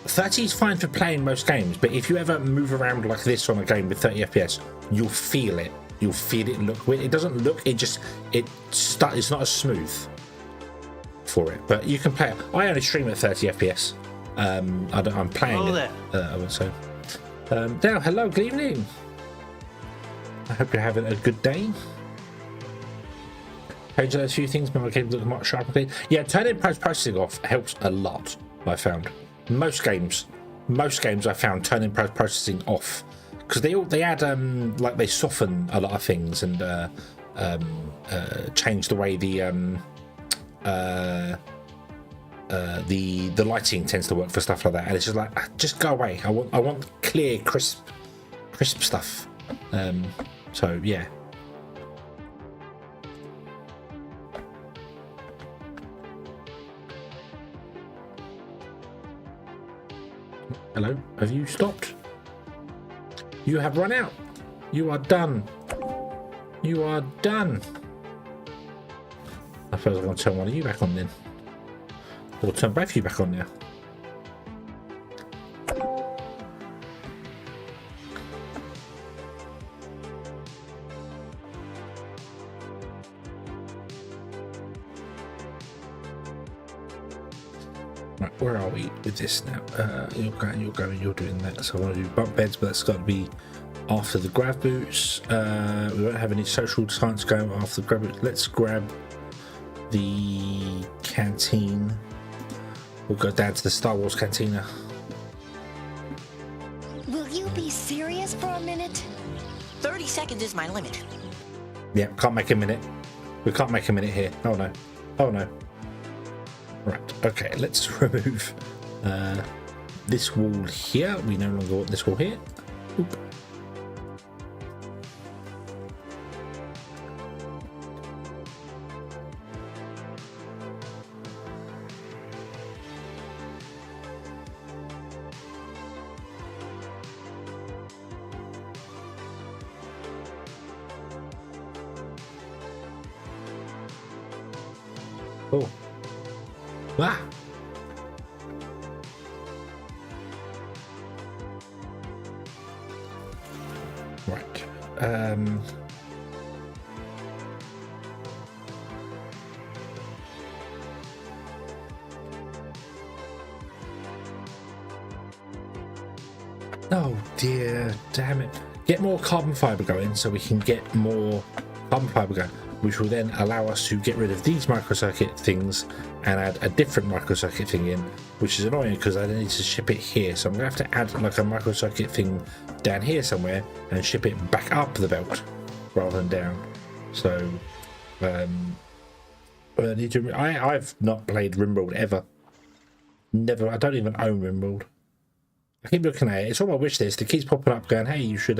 30 is fine for playing most games, but if you ever move around like this on a game with 30 FPS, you'll feel it. You'll feel it look weird. It doesn't look. It's not as smooth for it, but you can play it. I only stream at 30 FPS. I'm playing it. So, now, hello, good evening. I hope you're having a good day. change those few things, make my game look much sharper. Yeah, turning post-processing off helps a lot, I found. Most games I found turning post-processing off. Because they add, like, they soften a lot of things and change the way the lighting tends to work for stuff like that. And it's just like, just go away. I want clear, crisp stuff. So, yeah. Hello, have you stopped? You have run out. You are done. You are done. I suppose I'm going to turn one of you back on then. Or turn both of you back on now. Right, where are we with this now? You're going, you're doing that. So I want to do bunk beds, but that's got to be after the grab boots. We won't have any social science going after the grab boots. Let's grab the canteen. We'll go down to the Star Wars cantina. Will you be serious for a minute? 30 seconds is my limit. Yeah, can't make a minute. We can't make a minute here. Oh no. Oh no. Right, okay, let's remove this wall here. We no longer want this wall here. Oop. Oh. Ah. Right. Oh dear, damn it. Get more carbon fiber going so we can get more carbon fiber going, which will then allow us to get rid of these microcircuit things and add a different microcircuit thing in, which is annoying because I need to ship it here. So I'm going to have to add like a microcircuit thing down here somewhere and ship it back up the belt rather than down. So I need to. I've not played RimWorld ever. Never. I don't even own RimWorld. I keep looking at it. It's on my wish list. It keeps popping up going, hey, you should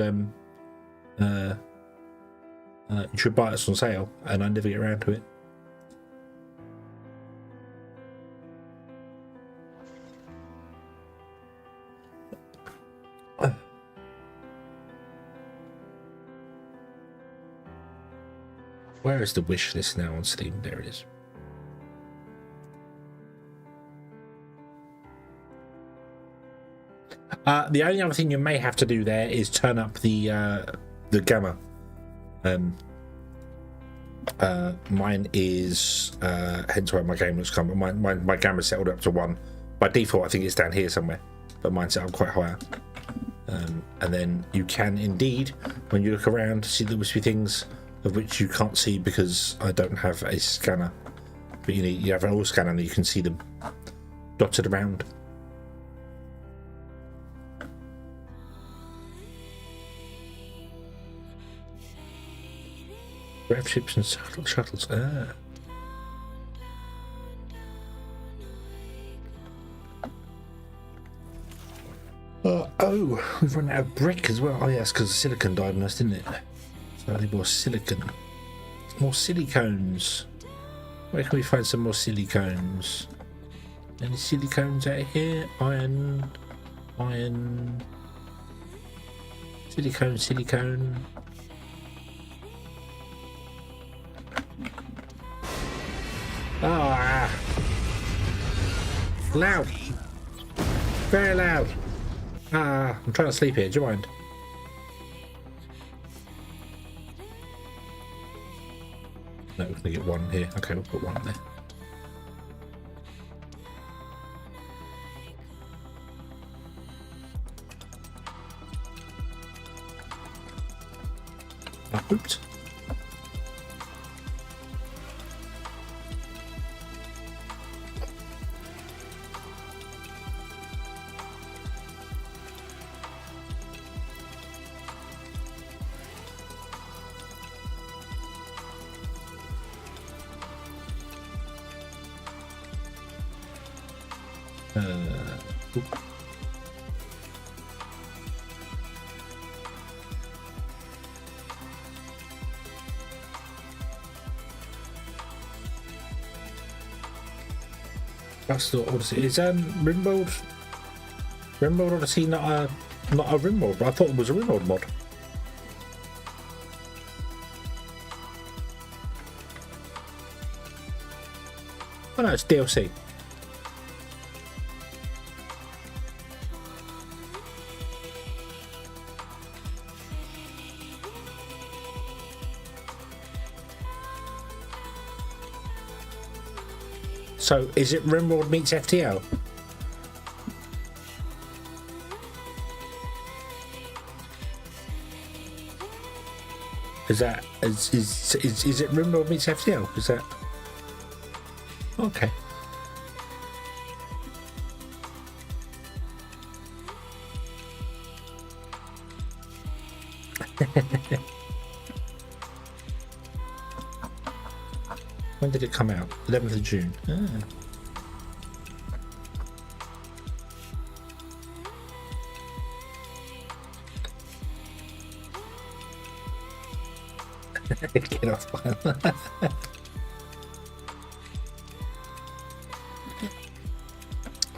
buy us on sale, and I never get around to it. Where is the wish list now on Steam? There it is. The only other thing you may have to do there is turn up the gamma. Mine is hence why my game looks come. My gamma's settled up to 1. By default, I think it's down here somewhere, but mine's set up quite higher. And then you can indeed, when you look around, see the wispy things of which you can't see because I don't have a scanner. But you have an all scanner and you can see them dotted around. Grav ships and shuttles. Ah. Oh, we've run out of brick as well. Oh, yes, because the silicon died on us, didn't it? So I need more silicon. More silicones. Where can we find some more silicones? Any silicones out here? Iron. Silicone. Ah! Loud! Very loud! Ah, I'm trying to sleep here, do you mind? No, we're gonna get one here. Okay, we'll put one there. Oh, oops. That's the Odyssey. Is Rimworld Odyssey not a Rimworld? I thought it was a Rimworld mod. Oh no, it's DLC. So, is it Rimworld meets FTL? Is it Rimworld meets FTL? Is that okay? When did it come out? 11th of June. Get off.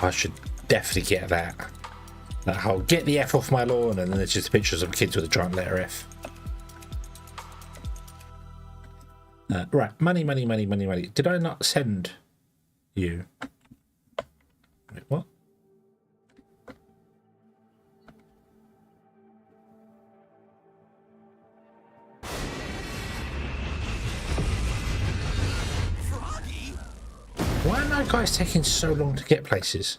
I should definitely get that. That whole get the F off my lawn, and then there's just pictures of kids with a giant letter F. Right, money. Did I not send you? Wait, what? Froggy? Why are my guys taking so long to get places?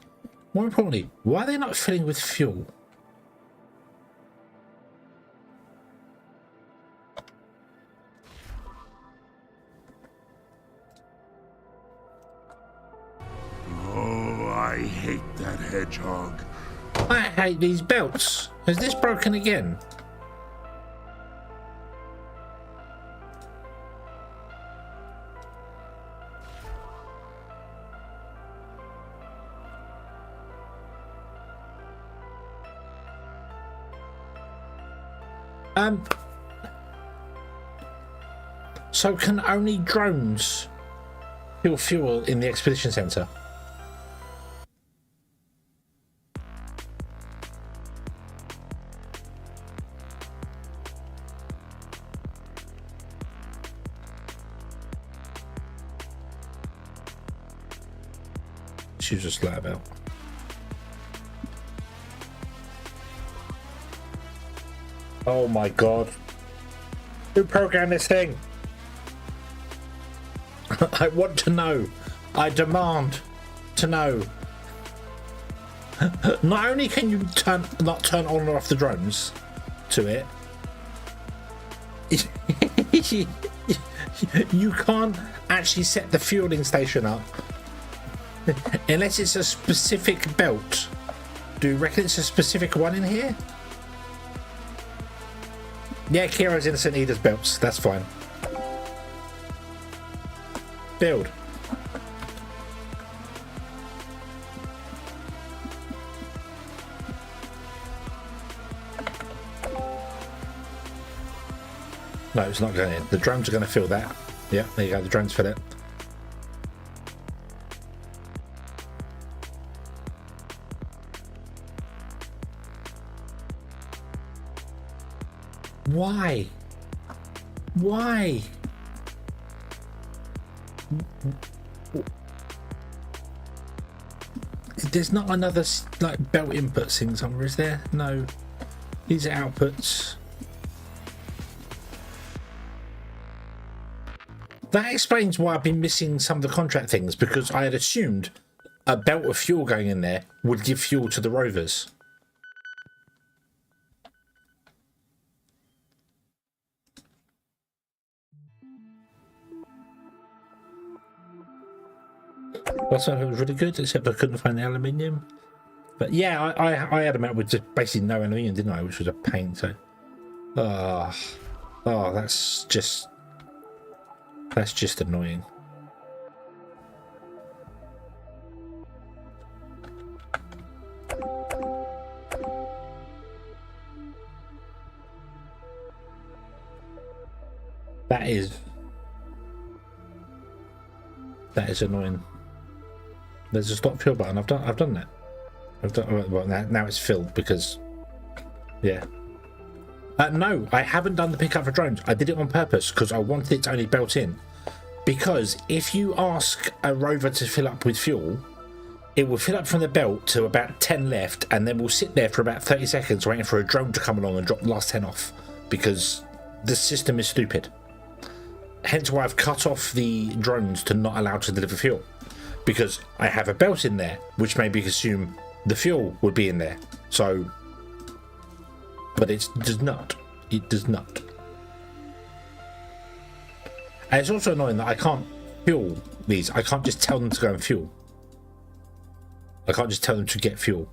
More importantly, why are they not filling with fuel? I hate that hedgehog. I hate these belts. Is this broken again? So can only drones fill fuel in the expedition center? She's just let about. Oh my god. Who programmed this thing? I want to know. I demand to know. Not only can you not turn on or off the drones to it, you can't actually set the fueling station up unless it's a specific belt. Do you reckon it's a specific one in here? Yeah, Kira's innocent, he does belts. That's fine. Build. No, it's not going in. The drones are going to fill that. Yeah, there you go. The drones fill it. Why? Why? There's not another like belt input thing somewhere, is there? No. These are outputs. That explains why I've been missing some of the contract things, because I had assumed a belt of fuel going in there would give fuel to the rovers. Last time it was really good, except I couldn't find the aluminium. But yeah, I had a map with just basically no aluminium, didn't I? Which was a pain. So, oh, that's just annoying. That is annoying. There's a stop fuel button. I've done that. Well, now it's filled because, yeah. No, I haven't done the pickup for drones. I did it on purpose because I wanted it to only belt in. Because if you ask a rover to fill up with fuel, it will fill up from the belt to about 10 left, and then we'll sit there for about 30 seconds waiting for a drone to come along and drop the last 10 off, because the system is stupid. Hence why I've cut off the drones to not allow to deliver fuel, because I have a belt in there, which maybe assume the fuel would be in there. So, but it does not. It does not. And it's also annoying that I can't fuel these. I can't just tell them to go and fuel. I can't just tell them to get fuel.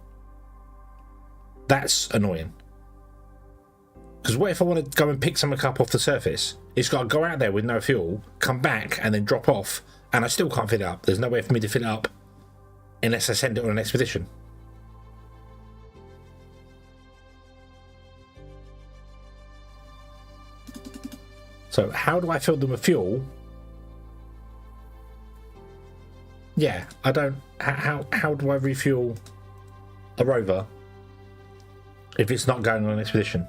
That's annoying. Because what if I want to go and pick something up off the surface? It's got to go out there with no fuel, come back and then drop off, and I still can't fill it up. There's no way for me to fill it up unless I send it on an expedition. So how do I fill them with fuel? Yeah, I don't. How do I refuel a rover if it's not going on an expedition?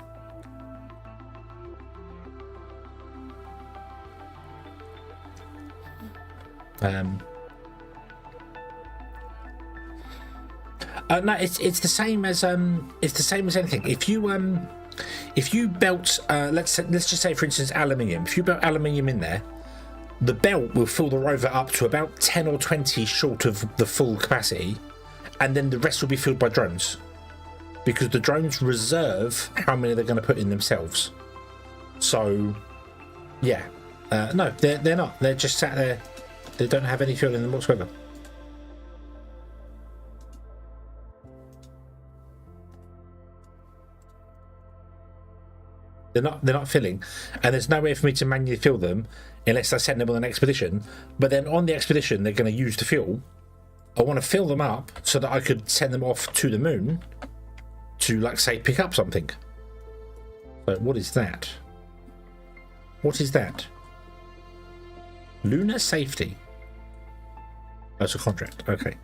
No, it's the same as anything. If you belt let's just say, for instance, aluminium. If you belt aluminium in there, the belt will fill the rover up to about 10 or 20 short of the full capacity, and then the rest will be filled by drones, because the drones reserve how many they're going to put in themselves. So, yeah, no, they're not. They're just sat there. They don't have any fuel in them whatsoever. They're not filling, and there's no way for me to manually fill them unless I send them on an expedition. But then on the expedition, they're going to use the fuel. I want to fill them up so that I could send them off to the moon to, like, say, pick up something. But what is that? What is that? Lunar safety. That's a contract. Okay.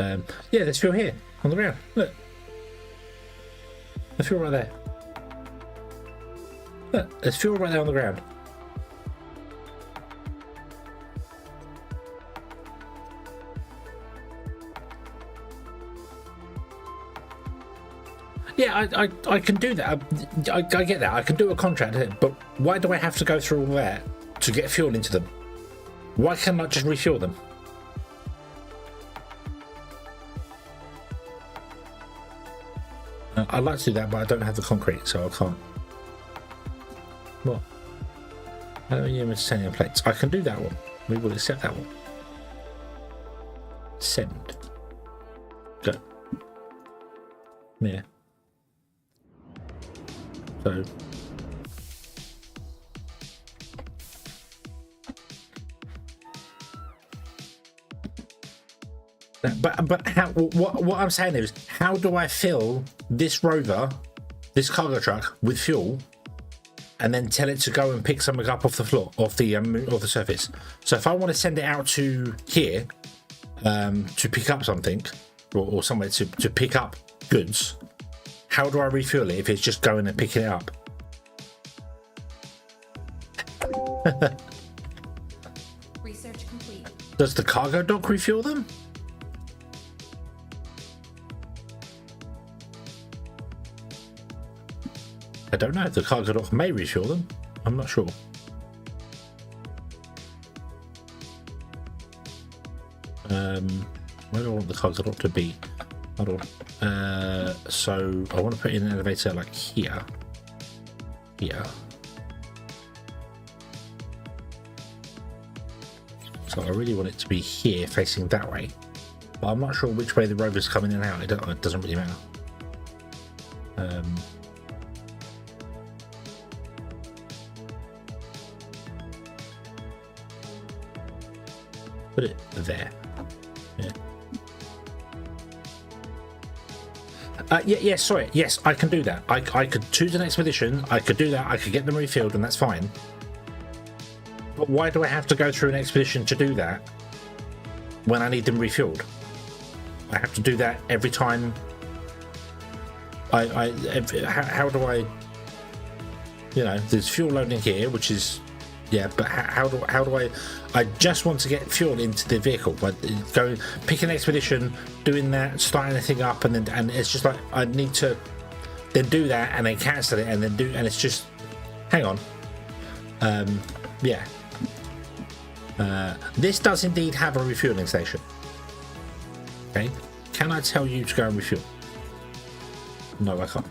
Yeah, there's fuel here on the ground. Look. There's fuel right there. Look, there's fuel right there on the ground. Yeah, I can do that. I get that. I can do a contract, but why do I have to go through all that to get fuel into them? Why can't I just refuel them? I'd like to do that, but I don't have the concrete, so I can't. What? Aluminium and titanium plates. I can do that one. We will accept that one. Send. Go. Yeah. So. But how? What I'm saying is, how do I fill this rover, this cargo truck, with fuel, and then tell it to go and pick something up off the floor, off the surface? So if I want to send it out to here, to pick up something, or somewhere to pick up goods, how do I refuel it if it's just going and picking it up? Research complete. Does the cargo dock refuel them? I don't know. The cargo dock may refuel them. I'm not sure. Where do I want the cargo dock to be? Hold on. So I want to put in an elevator like here. Here. So I really want it to be here, facing that way. But I'm not sure which way the rover's coming in and out. It doesn't really matter. Put it there. Yeah. Yeah, sorry. Yes, I can do that. I could choose an expedition. I could do that. I could get them refilled, and that's fine. But why do I have to go through an expedition to do that when I need them refilled? I have to do that every time. How do I? You know, there's fuel loading here, which is. Yeah, but how do I just want to get fuel into the vehicle. But go pick an expedition, doing that, starting the thing up, and it's just like I need to then do that and then cancel it and then do, and it's just hang on. Yeah. This does indeed have a refueling station. Okay. Can I tell you to go and refuel? No, I can't.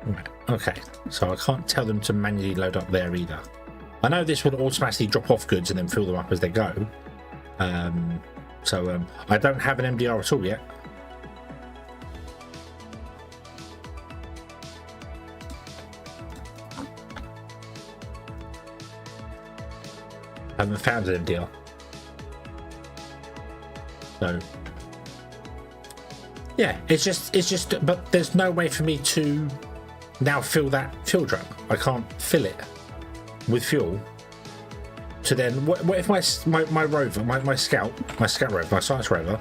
Right, okay, so I can't tell them to manually load up there either. I know this would automatically drop off goods and then fill them up as they go. So I don't have an MDR at all yet. I haven't found an MDR. So yeah, it's just, but there's no way for me to now fill that fuel truck. I can't fill it with fuel. So then, what if my rover, my scout rover, my science rover,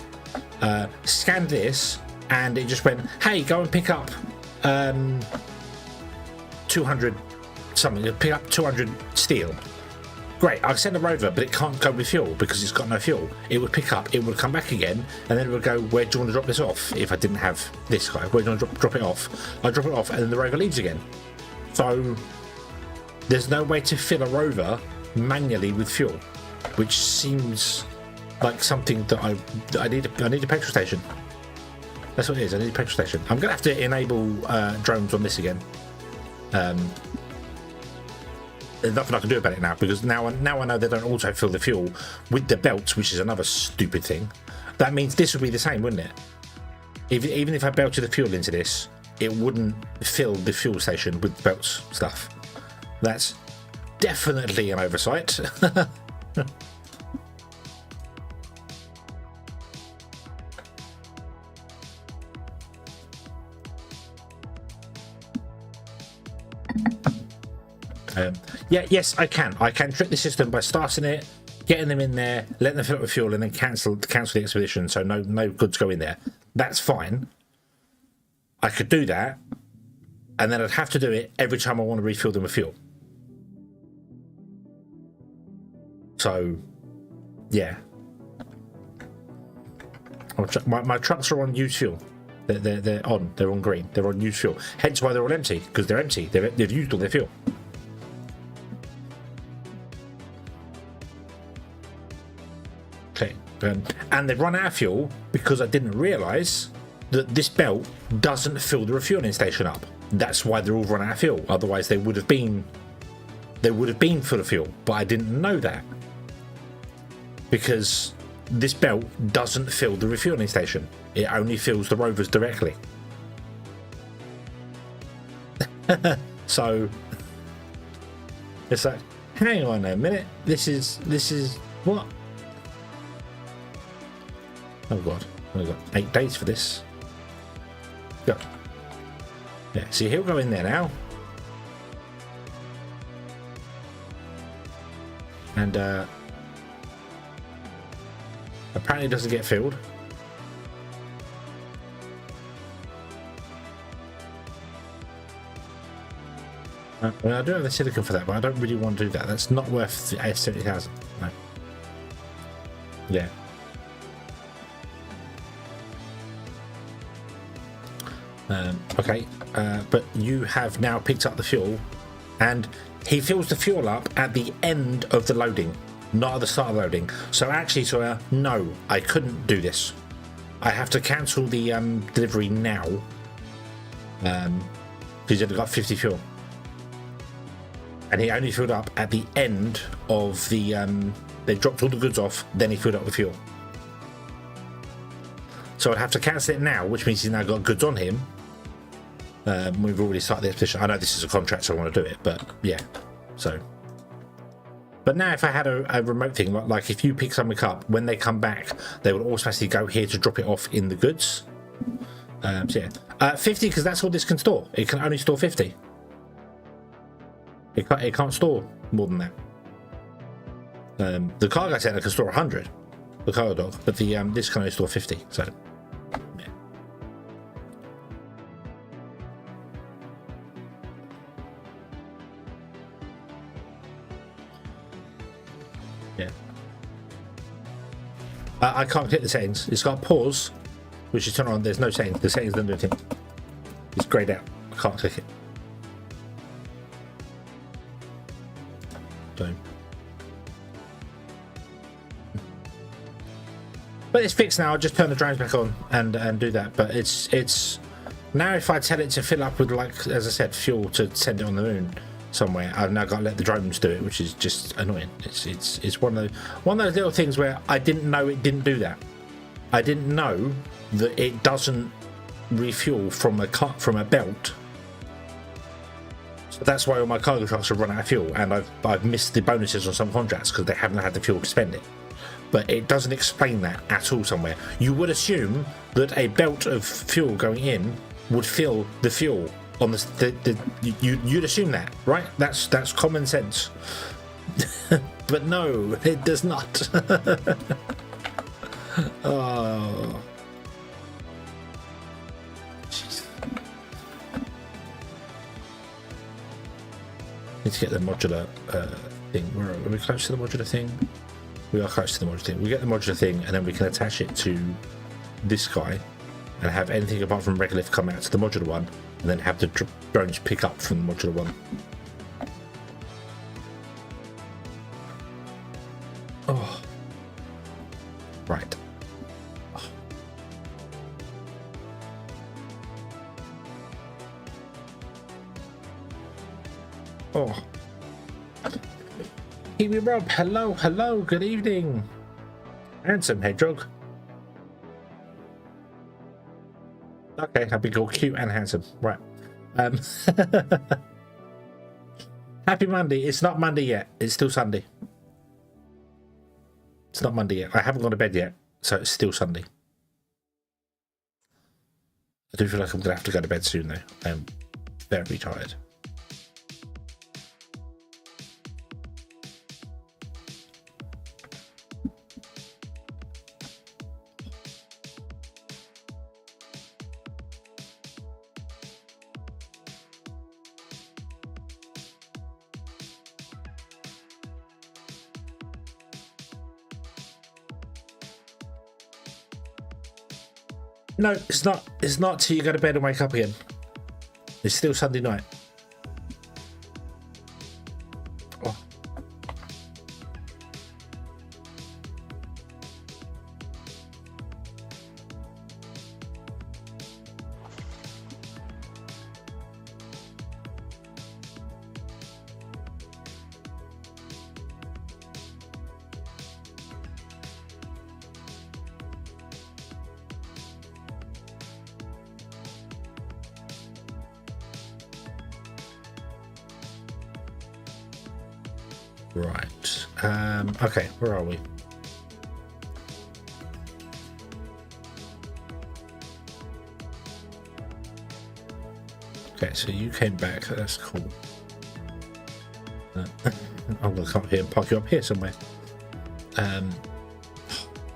scanned this and it just went, hey, go and pick up 200 something, pick up 200 steel. Great, I'll send a rover, but it can't go with fuel because it's got no fuel. It would pick up, it would come back again, and then it would go, where do you want to drop this off? If I didn't have this guy, where do you want to drop it off? I drop it off, and then the rover leaves again. So there's no way to fill a rover manually with fuel, which seems like something that I need a petrol station. That's what it is. I need a petrol station. I'm gonna have to enable drones on this again. There's nothing I can do about it now because now I know they don't auto fill the fuel with the belts, which is another stupid thing. That means this would be the same, wouldn't it? Even if I belted the fuel into this, it wouldn't fill the fuel station with the belts stuff. That's definitely an oversight. Yes, I can. I can trick the system by starting it, getting them in there, letting them fill up with fuel, and then cancel the expedition. So no goods go in there. That's fine. I could do that, and then I'd have to do it every time I want to refill them with fuel. So, yeah. My trucks are on used fuel. They're on green. They're on used fuel. Hence why they're all empty, because they're empty. They've used all their fuel. Okay, and they've run out of fuel because I didn't realise that this belt doesn't fill the refueling station up. That's why they're all run out of fuel. Otherwise, they would have been full of fuel. But I didn't know that because this belt doesn't fill the refueling station. It only fills the rovers directly. So it's like, hang on a minute. This is what? Oh god, I've got 8 days for this. Go. Yeah, see, he'll go in there now. And apparently it doesn't get filled. Well, I do have the silicon for that, but I don't really want to do that. That's not worth the $70,000. No. Yeah. Okay, but you have now picked up the fuel, and he fills the fuel up at the end of the loading, not at the start of loading. So actually, no, I couldn't do this. I have to cancel the delivery now. Because he's only got 50 fuel, and he only filled up at the end of the. They dropped all the goods off, then he filled up the fuel. So I'd have to cancel it now, which means he's now got goods on him. We've already started the expedition. I know this is a contract, so I want to do it, but yeah. So, but now if I had a remote thing, like if you pick something up, when they come back, they will automatically go here to drop it off in the goods. So yeah, 50 because that's all this can store. It can only store 50. It can't store more than that. The cargo center can store 100, the cargo dog, but the this can only store 50. So. I can't click the settings. It's got pause, which is turned on. There's no settings. The settings don't do anything. It's grayed out. I can't click it. So. But it's fixed now. I'll just turn the drones back on and do that. But it's now if I tell it to fill up with, like, as I said, fuel to send it on the moon somewhere, I've now got to let the drones do it, which is just annoying. It's one of those little things where I didn't know it didn't do that. I didn't know that it doesn't refuel from a belt. So that's why all my cargo trucks have run out of fuel, and I've missed the bonuses on some contracts because they haven't had the fuel to spend it. But it doesn't explain that at all somewhere. You would assume that a belt of fuel going in would fill the fuel on you'd assume that, right? That's common sense. But no, it does not. Oh. Jeez. Need to get the modular thing. Are we close to the modular thing? We are close to the modular thing. We get the modular thing and then we can attach it to this guy and have anything apart from regolith come out to the modular one, and then have the drones pick up from the modular one. Oh. Right. Oh. Kiwi Rob, hello, good evening. Handsome hedgehog. Okay, I've been called cute and handsome. Right. Happy Monday. It's not Monday yet. It's still Sunday. It's not Monday yet. I haven't gone to bed yet, so it's still Sunday. I do feel like I'm going to have to go to bed soon, though. I'm very tired. No, it's not. It's not till you go to bed and wake up again. It's still Sunday night. Oh. Right. Okay, where are we? Okay, so you came back. That's cool. I'm going to come up here and park you up here somewhere.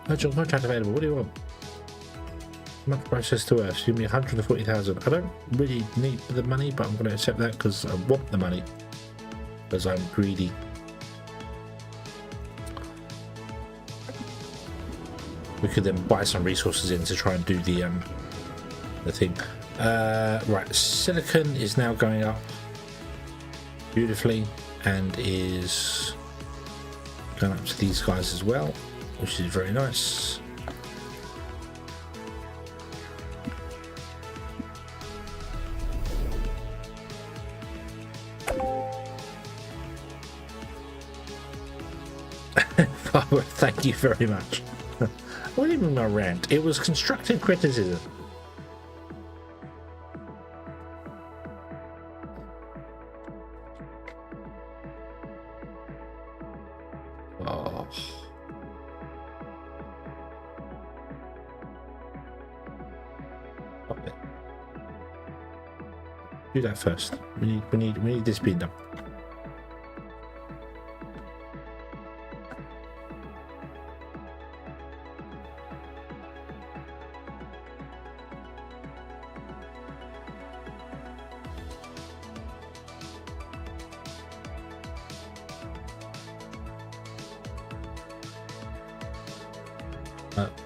Urgent contract available. What do you want? Much process to Earth. Give me 140,000. I don't really need the money, but I'm going to accept that because I want the money. Because I'm greedy. We could then buy some resources in to try and do the thing. Right, silicon is now going up beautifully and is going up to these guys as well, which is very nice. Thank you very much. What do you mean my rant? It was constructive criticism. Oh. Stop it. Do that first. We need this being done.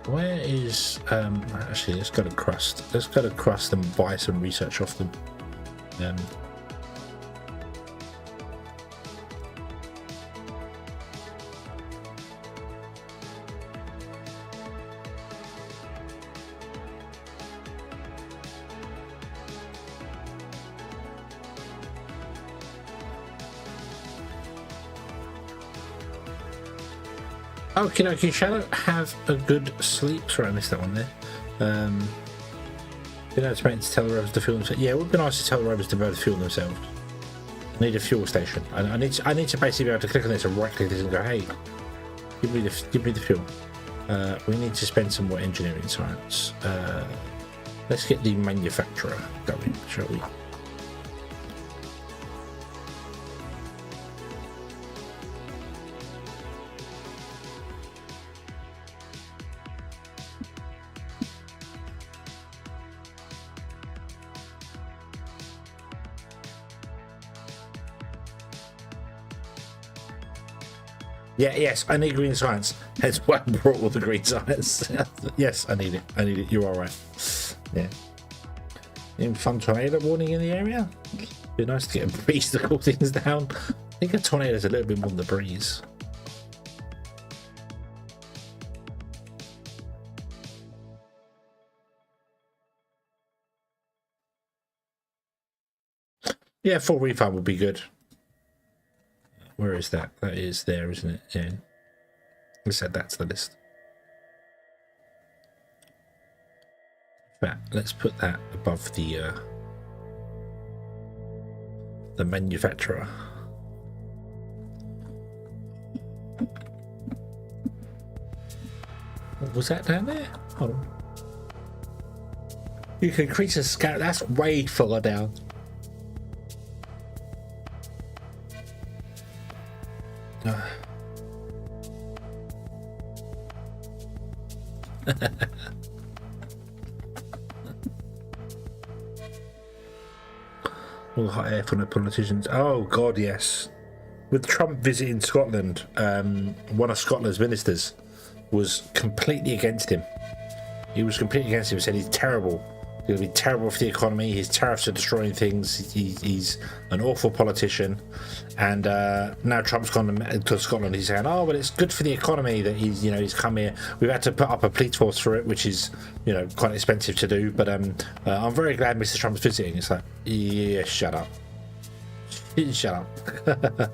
Where is actually let's go to Crust. Let's go to Crust and buy some research off them. Okay, okay, Shadow, have a good sleep. Sorry, I missed that one there. You know, it's meant to tell the rovers to fuel themselves. Yeah, it would be nice to tell the rovers to both fuel themselves. I need a fuel station. I need to basically be able to click on this and right click this and go, hey, give me the fuel. We need to spend some more engineering science. Let's get the manufacturer going, shall we? Yeah, yes, I need green science. That's why I brought all the green science. Yes, I need it. I need it. You're all right. Yeah. Fun tornado warning in the area. Be nice to get a breeze to cool things down. I think a tornado is a little bit more than the breeze. Yeah, full refund would be good. Where is that? That is there, isn't it? Yeah. Let's add that to the list. Right, let's put that above the manufacturer. What was that down there? Hold on. You can increase a scout. That's way further down. All the hot air from the politicians. Oh God, yes. With Trump visiting Scotland, one of Scotland's ministers was completely against him. He was completely against him. Said he's terrible. He'll be terrible for the economy. His tariffs are destroying things. He's an awful politician. And now Trump's gone to Scotland. He's saying, "Oh, well, it's good for the economy that he's come here. We've had to put up a police force for it, which is, quite expensive to do. But I'm very glad Mr. Trump's visiting." It's like, yeah, shut up, shut up.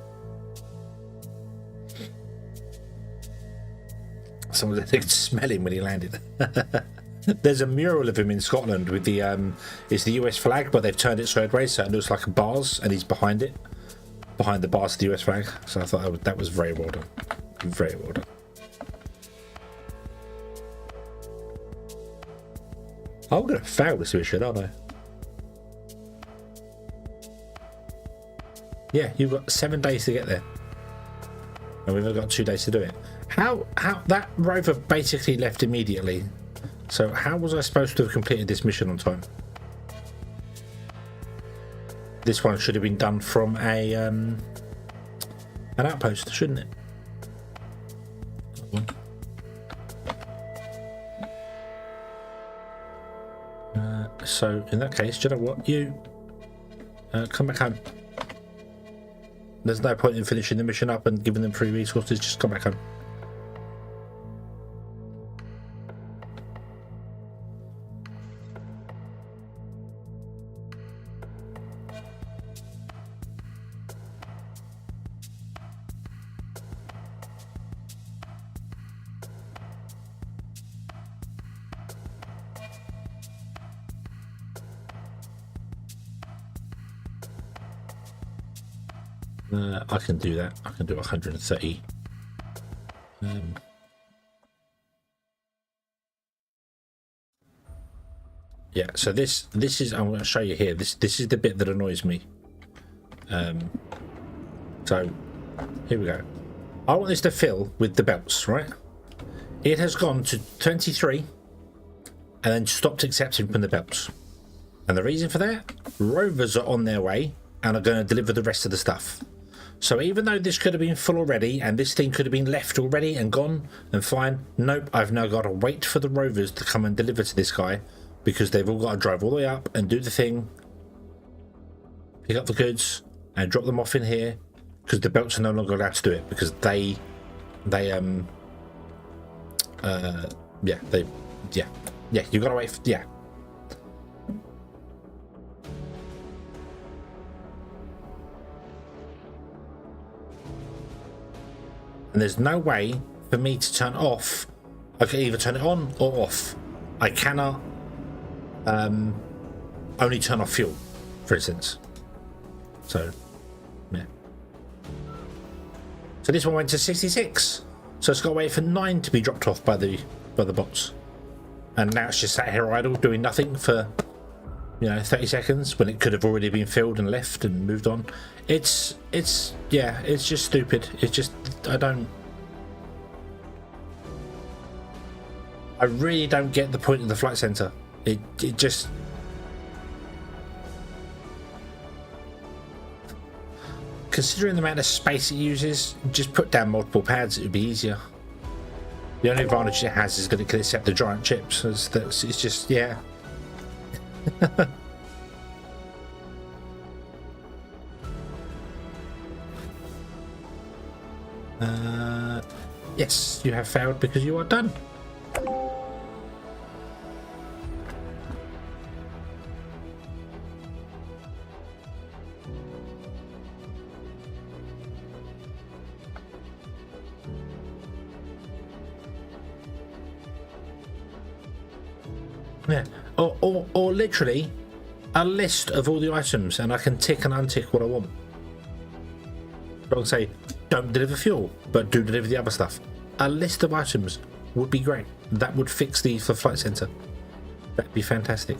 Someone could smell him when he landed. There's a mural of him in Scotland with the it's the US flag, but they've turned it sideways so it looks like a bars, and he's behind it, behind the bars of the US flag. So I thought that was very well done, very well done. I'm gonna fail this mission, aren't I? Yeah, you've got 7 days to get there, and we've only got 2 days to do it. How that rover basically left immediately. So how was I supposed to have completed this mission on time? This one should have been done from an outpost, shouldn't it? So in that case, do you know what? You come back home. There's no point in finishing the mission up and giving them free resources. Just come back home. I can do that. I can do 130. Yeah, so this is, I'm going to show you here. This is the bit that annoys me. So here we go. I want this to fill with the belts, right? It has gone to 23 and then stopped accepting from the belts. And the reason for that, rovers are on their way and are going to deliver the rest of the stuff. So even though this could have been full already and this thing could have been left already and gone and fine, nope, I've now got to wait for the rovers to come and deliver to this guy because they've all got to drive all the way up and do the thing, pick up the goods and drop them off in here because the belts are no longer allowed to do it because yeah, you've got to wait for, yeah. And there's no way for me to turn off. I can either turn it on or off. I cannot only turn off fuel, for instance. So, yeah. So this one went to 66. So it's got to wait for 9 to be dropped off by the bots. And now it's just sat here idle doing nothing for, 30 seconds when it could have already been filled and left and moved on. It's just stupid. It's just, I really don't get the point of the flight center. It just, considering the amount of space it uses, just put down multiple pads, it would be easier. The only advantage it has is that it can accept the giant chips. It's just, yeah. Yes, you have failed because you are done. Yeah, or literally a list of all the items and I can tick and untick what I want. I can say, don't deliver fuel, but do deliver the other stuff. A list of items would be great. That would fix the flight center. That'd be fantastic.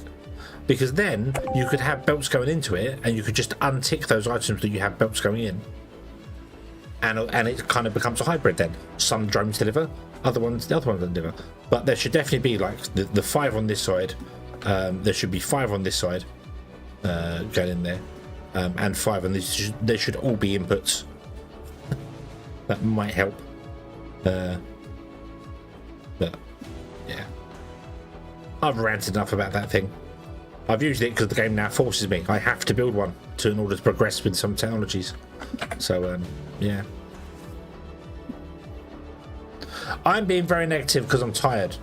Because then you could have belts going into it and you could just untick those items that you have belts going in. And it kind of becomes a hybrid then. Some drones deliver, the other ones don't deliver. But there should definitely be like the 5 on this side. There should be 5 on this side going in there. And 5 on this. They should all be inputs. That might help. But yeah, I've ranted enough about that thing. I've used it because the game now forces me. I have to build one in order to progress with some technologies. So yeah, I'm being very negative because I'm tired.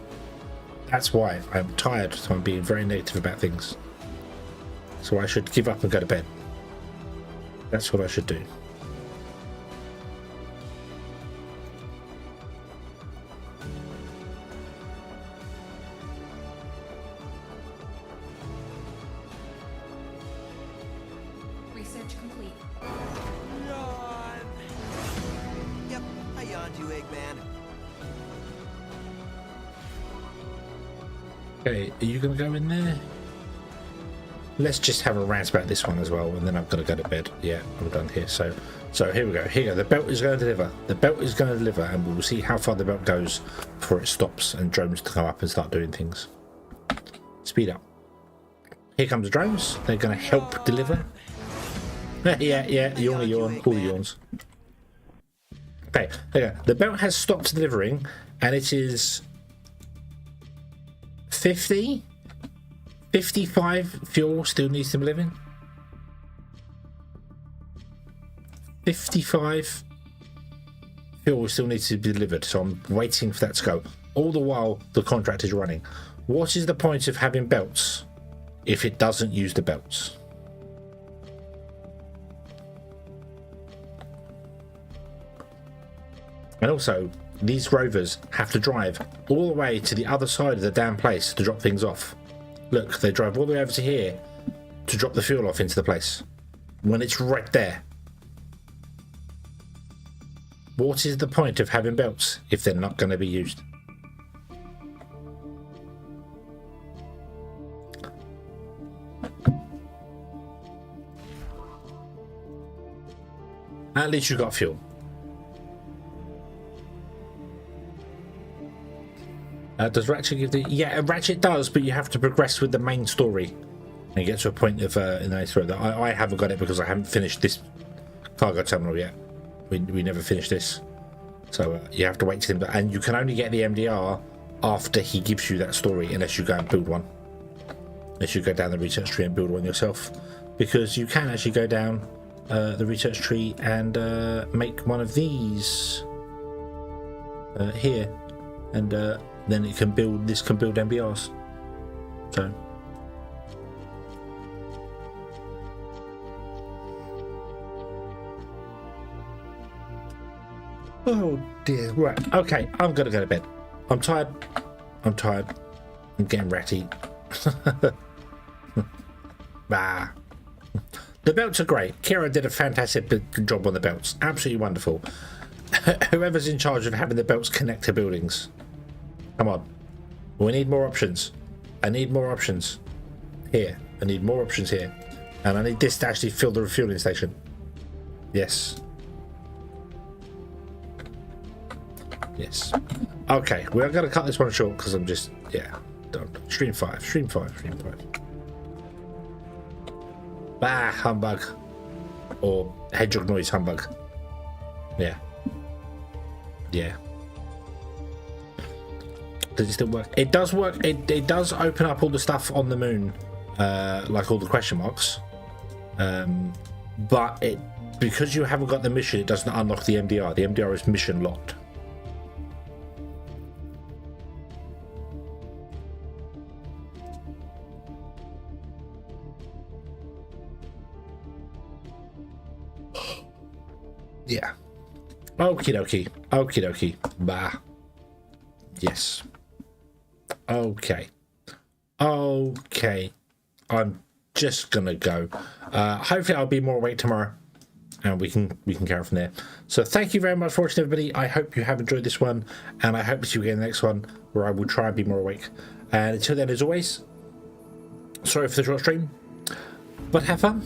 That's why I'm tired. So I'm being very negative about things. So I should give up and go to bed. That's what I should do. Okay, are you going to go in there? Let's just have a rant about this one as well, and then I'm going to go to bed. Yeah, I'm done here. So here we go. Here you go. The belt is going to deliver. The belt is going to deliver, and we'll see how far the belt goes before it stops and drones to come up and start doing things. Speed up. Here comes drones. They're going to help deliver. yeah, yawn, all the yawns. Okay, there you go. The belt has stopped delivering, and it is 50, 55 fuel still needs to be living. 55 fuel still needs to be delivered, so I'm waiting for that to go. All the while the contract is running. What is the point of having belts if it doesn't use the belts? And also, these rovers have to drive all the way to the other side of the damn place to drop things off. Look, they drive all the way over to here to drop the fuel off into the place when it's right there. What is the point of having belts if they're not going to be used? At least you got fuel. Does Ratchet give the... Yeah, Ratchet does, but you have to progress with the main story and get to a point of I haven't got it because I haven't finished this cargo terminal yet. We never finished this, so you have to wait till him. And you can only get the MDR after he gives you that story, unless you go and build one. Unless you go down the research tree and build one yourself, because you can actually go down the research tree and make one of these here, and then it can build. This can build MBRs. So. Oh dear. Right. Okay. I'm gonna go to bed. I'm tired. I'm getting ratty. Bah. The belts are great. Kira did a fantastic job on the belts. Absolutely wonderful. Whoever's in charge of having the belts connect to buildings. Come on. We need more options. I need more options. Here. I need more options here. And I need this to actually fill the refueling station. Yes. Yes. Okay, we're going to cut this one short because I'm just, yeah, done. Stream 5. Bah, humbug. Or hedgehog noise humbug. Yeah. Yeah. Does it still work? It does work. It does open up all the stuff on the moon, like all the question marks. But because you haven't got the mission, it doesn't unlock the MDR. The MDR is mission locked. Yeah. Okie dokie. Bah. Yes. Okay. I'm just gonna go. Hopefully I'll be more awake tomorrow, and we can carry from there. So thank you very much for watching, everybody. I hope you have enjoyed this one, and I hope to see you again in the next one, where I will try and be more awake. And until then, as always, sorry for the short stream, but have fun.